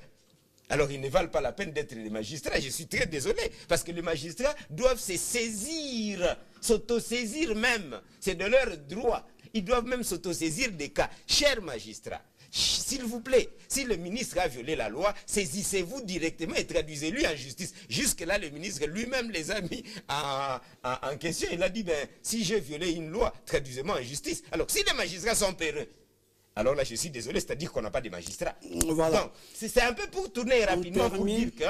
Alors, ils ne valent pas la peine d'être des magistrats. Je suis très désolé. Parce que les magistrats doivent se saisir, s'autosaisir même. C'est de leur droit. Ils doivent même s'autosaisir des cas. Chers magistrats, s'il vous plaît, si le ministre a violé la loi, saisissez-vous directement et traduisez-lui en justice. Jusque-là, le ministre lui-même les a mis en question. Il a dit, ben, si j'ai violé une loi, traduisez-moi en justice. Alors, si les magistrats sont peureux, alors là, je suis désolé, c'est-à-dire qu'on n'a pas de magistrats. Voilà. Donc, c'est un peu pour tourner rapidement pour dire que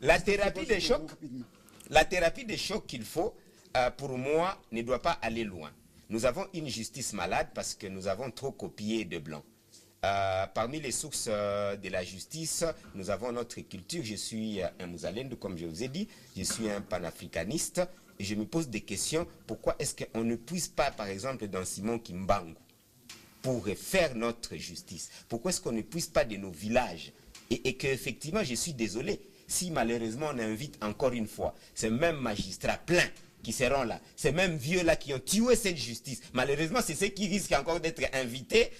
la thérapie des chocs qu'il faut, pour moi, ne doit pas aller loin. Nous avons une justice malade parce que nous avons trop copié de blanc. Parmi les sources de la justice, nous avons notre culture. Je suis un Mouzalendo, comme je vous ai dit. Je suis un panafricaniste. Et je me pose des questions. Pourquoi est-ce qu'on ne puisse pas, par exemple, dans Simon Kimbangu, pour faire notre justice? Pourquoi est-ce qu'on ne puisse pas de nos villages? Et qu'effectivement, je suis désolé, si malheureusement on invite encore une fois ces mêmes magistrats pleins qui seront là, ces mêmes vieux-là qui ont tué cette justice, malheureusement, c'est ceux qui risquent encore d'être invités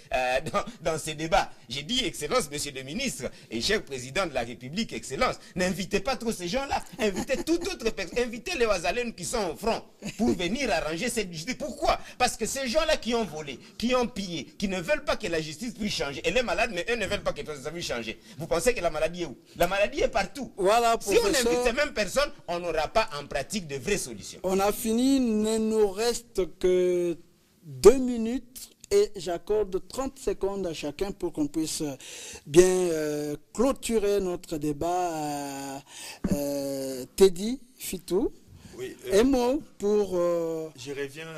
dans ces débats. J'ai dit, Excellence, Monsieur le Ministre et cher Président de la République, Excellence, n'invitez pas trop ces gens-là, invitez toute autre personne, invitez les Ouazalènes qui sont au front pour venir arranger cette justice. Pourquoi? Parce que ces gens-là qui ont volé, qui ont pillé, qui ne veulent pas que la justice puisse changer, elle est malade, mais eux ne veulent pas que ça puisse changer. Vous pensez que la maladie est où? La maladie est partout. Voilà, si on invite ces mêmes personnes, on n'aura pas en pratique de vraies solutions. On a fini, il ne nous reste que 2 minutes et j'accorde 30 secondes à chacun pour qu'on puisse bien clôturer notre débat. Teddy, Fitou, oui, un mot pour... Je reviens,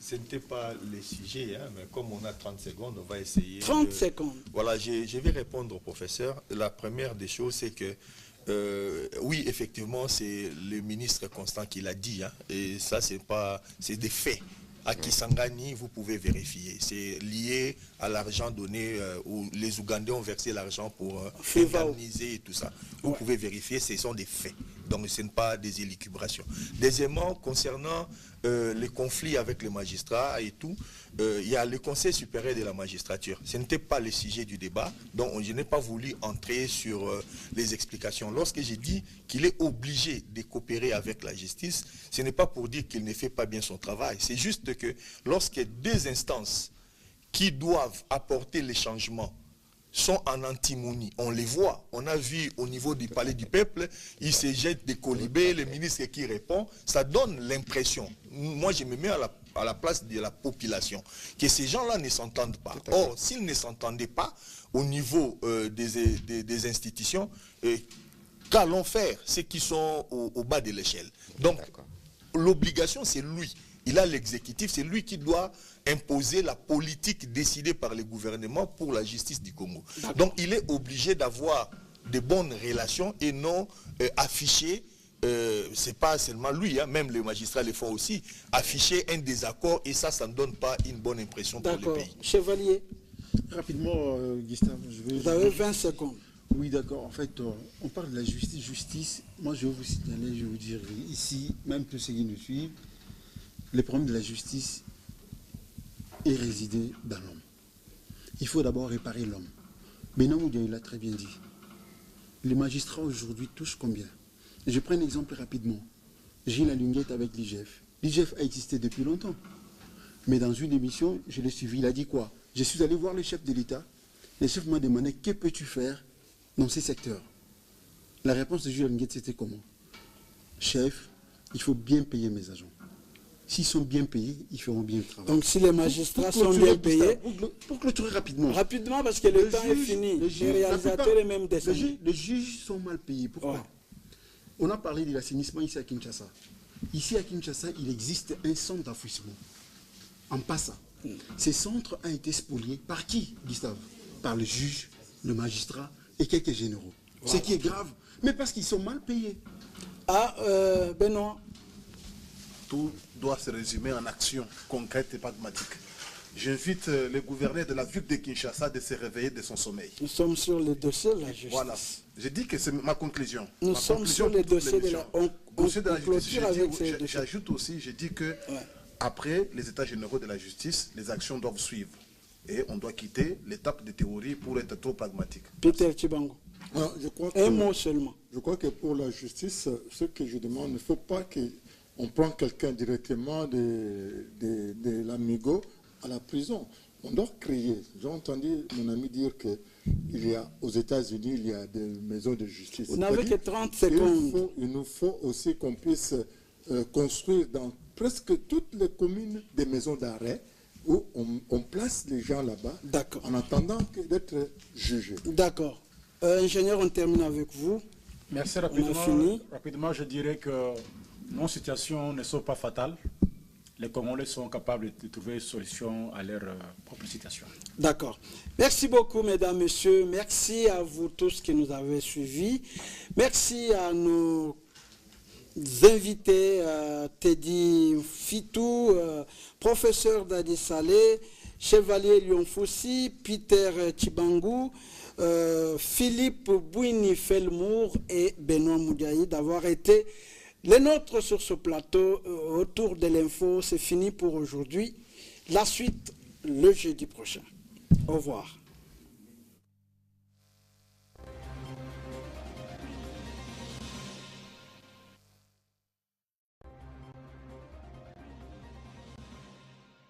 ce n'était pas le sujet, hein, mais comme on a 30 secondes, on va essayer... 30 secondes. Voilà, je vais répondre au professeur. La première des choses, c'est que oui, effectivement, c'est le ministre Constant qui l'a dit, hein, et ça, c'est des faits. À Kisangani, vous pouvez vérifier. C'est lié à l'argent donné, où les Ougandais ont versé l'argent pour indemniser et tout ça. Vous pouvez vérifier, ce sont des faits. Donc, ce n'est pas des élucubrations. Deuxièmement, concernant les conflits avec les magistrats et tout, il y a le Conseil supérieur de la magistrature. Ce n'était pas le sujet du débat, donc je n'ai pas voulu entrer sur les explications. Lorsque j'ai dit qu'il est obligé de coopérer avec la justice, ce n'est pas pour dire qu'il ne fait pas bien son travail. C'est juste que lorsque deux instances qui doivent apporter les changements sont en antimonie. On les voit. On a vu au niveau du palais du peuple, ils se jettent des colibés, le ministre qui répond. Ça donne l'impression, moi je me mets à la place de la population, que ces gens-là ne s'entendent pas. Or, s'ils ne s'entendaient pas au niveau des institutions, qu'allons faire ceux qui sont au bas de l'échelle? Donc, l'obligation, c'est lui. Il a l'exécutif, c'est lui qui doit imposer la politique décidée par le gouvernement pour la justice du Congo. Donc il est obligé d'avoir de bonnes relations et non afficher, c'est pas seulement lui, hein, même les magistrats le font aussi, afficher un désaccord et ça ne donne pas une bonne impression pour le pays. Chevalier. Rapidement, Gustave, vous avez 20 secondes. Oui, d'accord. En fait, on parle de la justice. Justice, moi je vais vous signaler, je vais vous dire ici, même tous ceux qui nous suivent, le problème de la justice est résidé dans l'homme. Il faut d'abord réparer l'homme. Benoît Moudiaï l'a très bien dit. Les magistrats aujourd'hui touchent combien? Je prends un exemple rapidement. Gilles Alunguette avec l'IGF. L'IGF a existé depuis longtemps. Mais dans une émission, je l'ai suivi, il a dit quoi? Je suis allé voir le chef de l'État. Le chef m'a demandé, que peux-tu faire dans ces secteurs? La réponse de Gilles Alunguette, c'était comment? Chef, il faut bien payer mes agents. S'ils sont bien payés, ils feront bien le travail. Donc si les magistrats sont bien payés... Pour clôturer rapidement. Rapidement, parce que le temps est fini. Les réalisateurs et même des les juges sont mal payés. Pourquoi? Ouais. On a parlé de l'assainissement ici à Kinshasa. Ici à Kinshasa, il existe un centre d'enfouissement. En passant. Ces centres ont été spoliés par qui, Gustave? Par le juge, le magistrat et quelques généraux. Voilà. Ce qui est grave. Mais parce qu'ils sont mal payés. Ah, Benoît. Tout doit se résumer en action concrète et pragmatique. J'invite le gouverneur de la ville de Kinshasa de se réveiller de son sommeil. Nous sommes sur le dossier de la justice. Voilà. Je dis que c'est ma conclusion. Nous sommes sur le dossier de la justice. J'ajoute aussi, je dis que après les états généraux de la justice, les actions doivent suivre. Et on doit quitter l'étape de théorie pour être trop pragmatique. Peter Chibango. Alors, un mot seulement. Je crois que pour la justice, ce que je demande, il ne faut pas qu'on prenne quelqu'un directement de l'Amigo à la prison. On doit créer. J'ai entendu mon ami dire qu'il y a aux États-Unis, il y a des maisons de justice. Vous n'avez que 30 secondes. Il nous faut aussi qu'on puisse construire dans presque toutes les communes des maisons d'arrêt où on place les gens là-bas en attendant d'être jugés. D'accord. Ingénieur, on termine avec vous. Merci rapidement. Rapidement, je dirais que nos situations ne sont pas fatales. Les Congolais sont capables de trouver une solution à leur propre situation. D'accord. Merci beaucoup, mesdames, messieurs. Merci à vous tous qui nous avez suivis. Merci à nos invités, Teddy Fitou, professeur Dadi Salé, Chevalier Lyon Foussi, Peter Chibangu, Philippe Bouini-Felmour et Benoît Moudiaï d'avoir été les nôtres sur ce plateau autour de l'info. C'est fini pour aujourd'hui. La suite le jeudi prochain. Au revoir.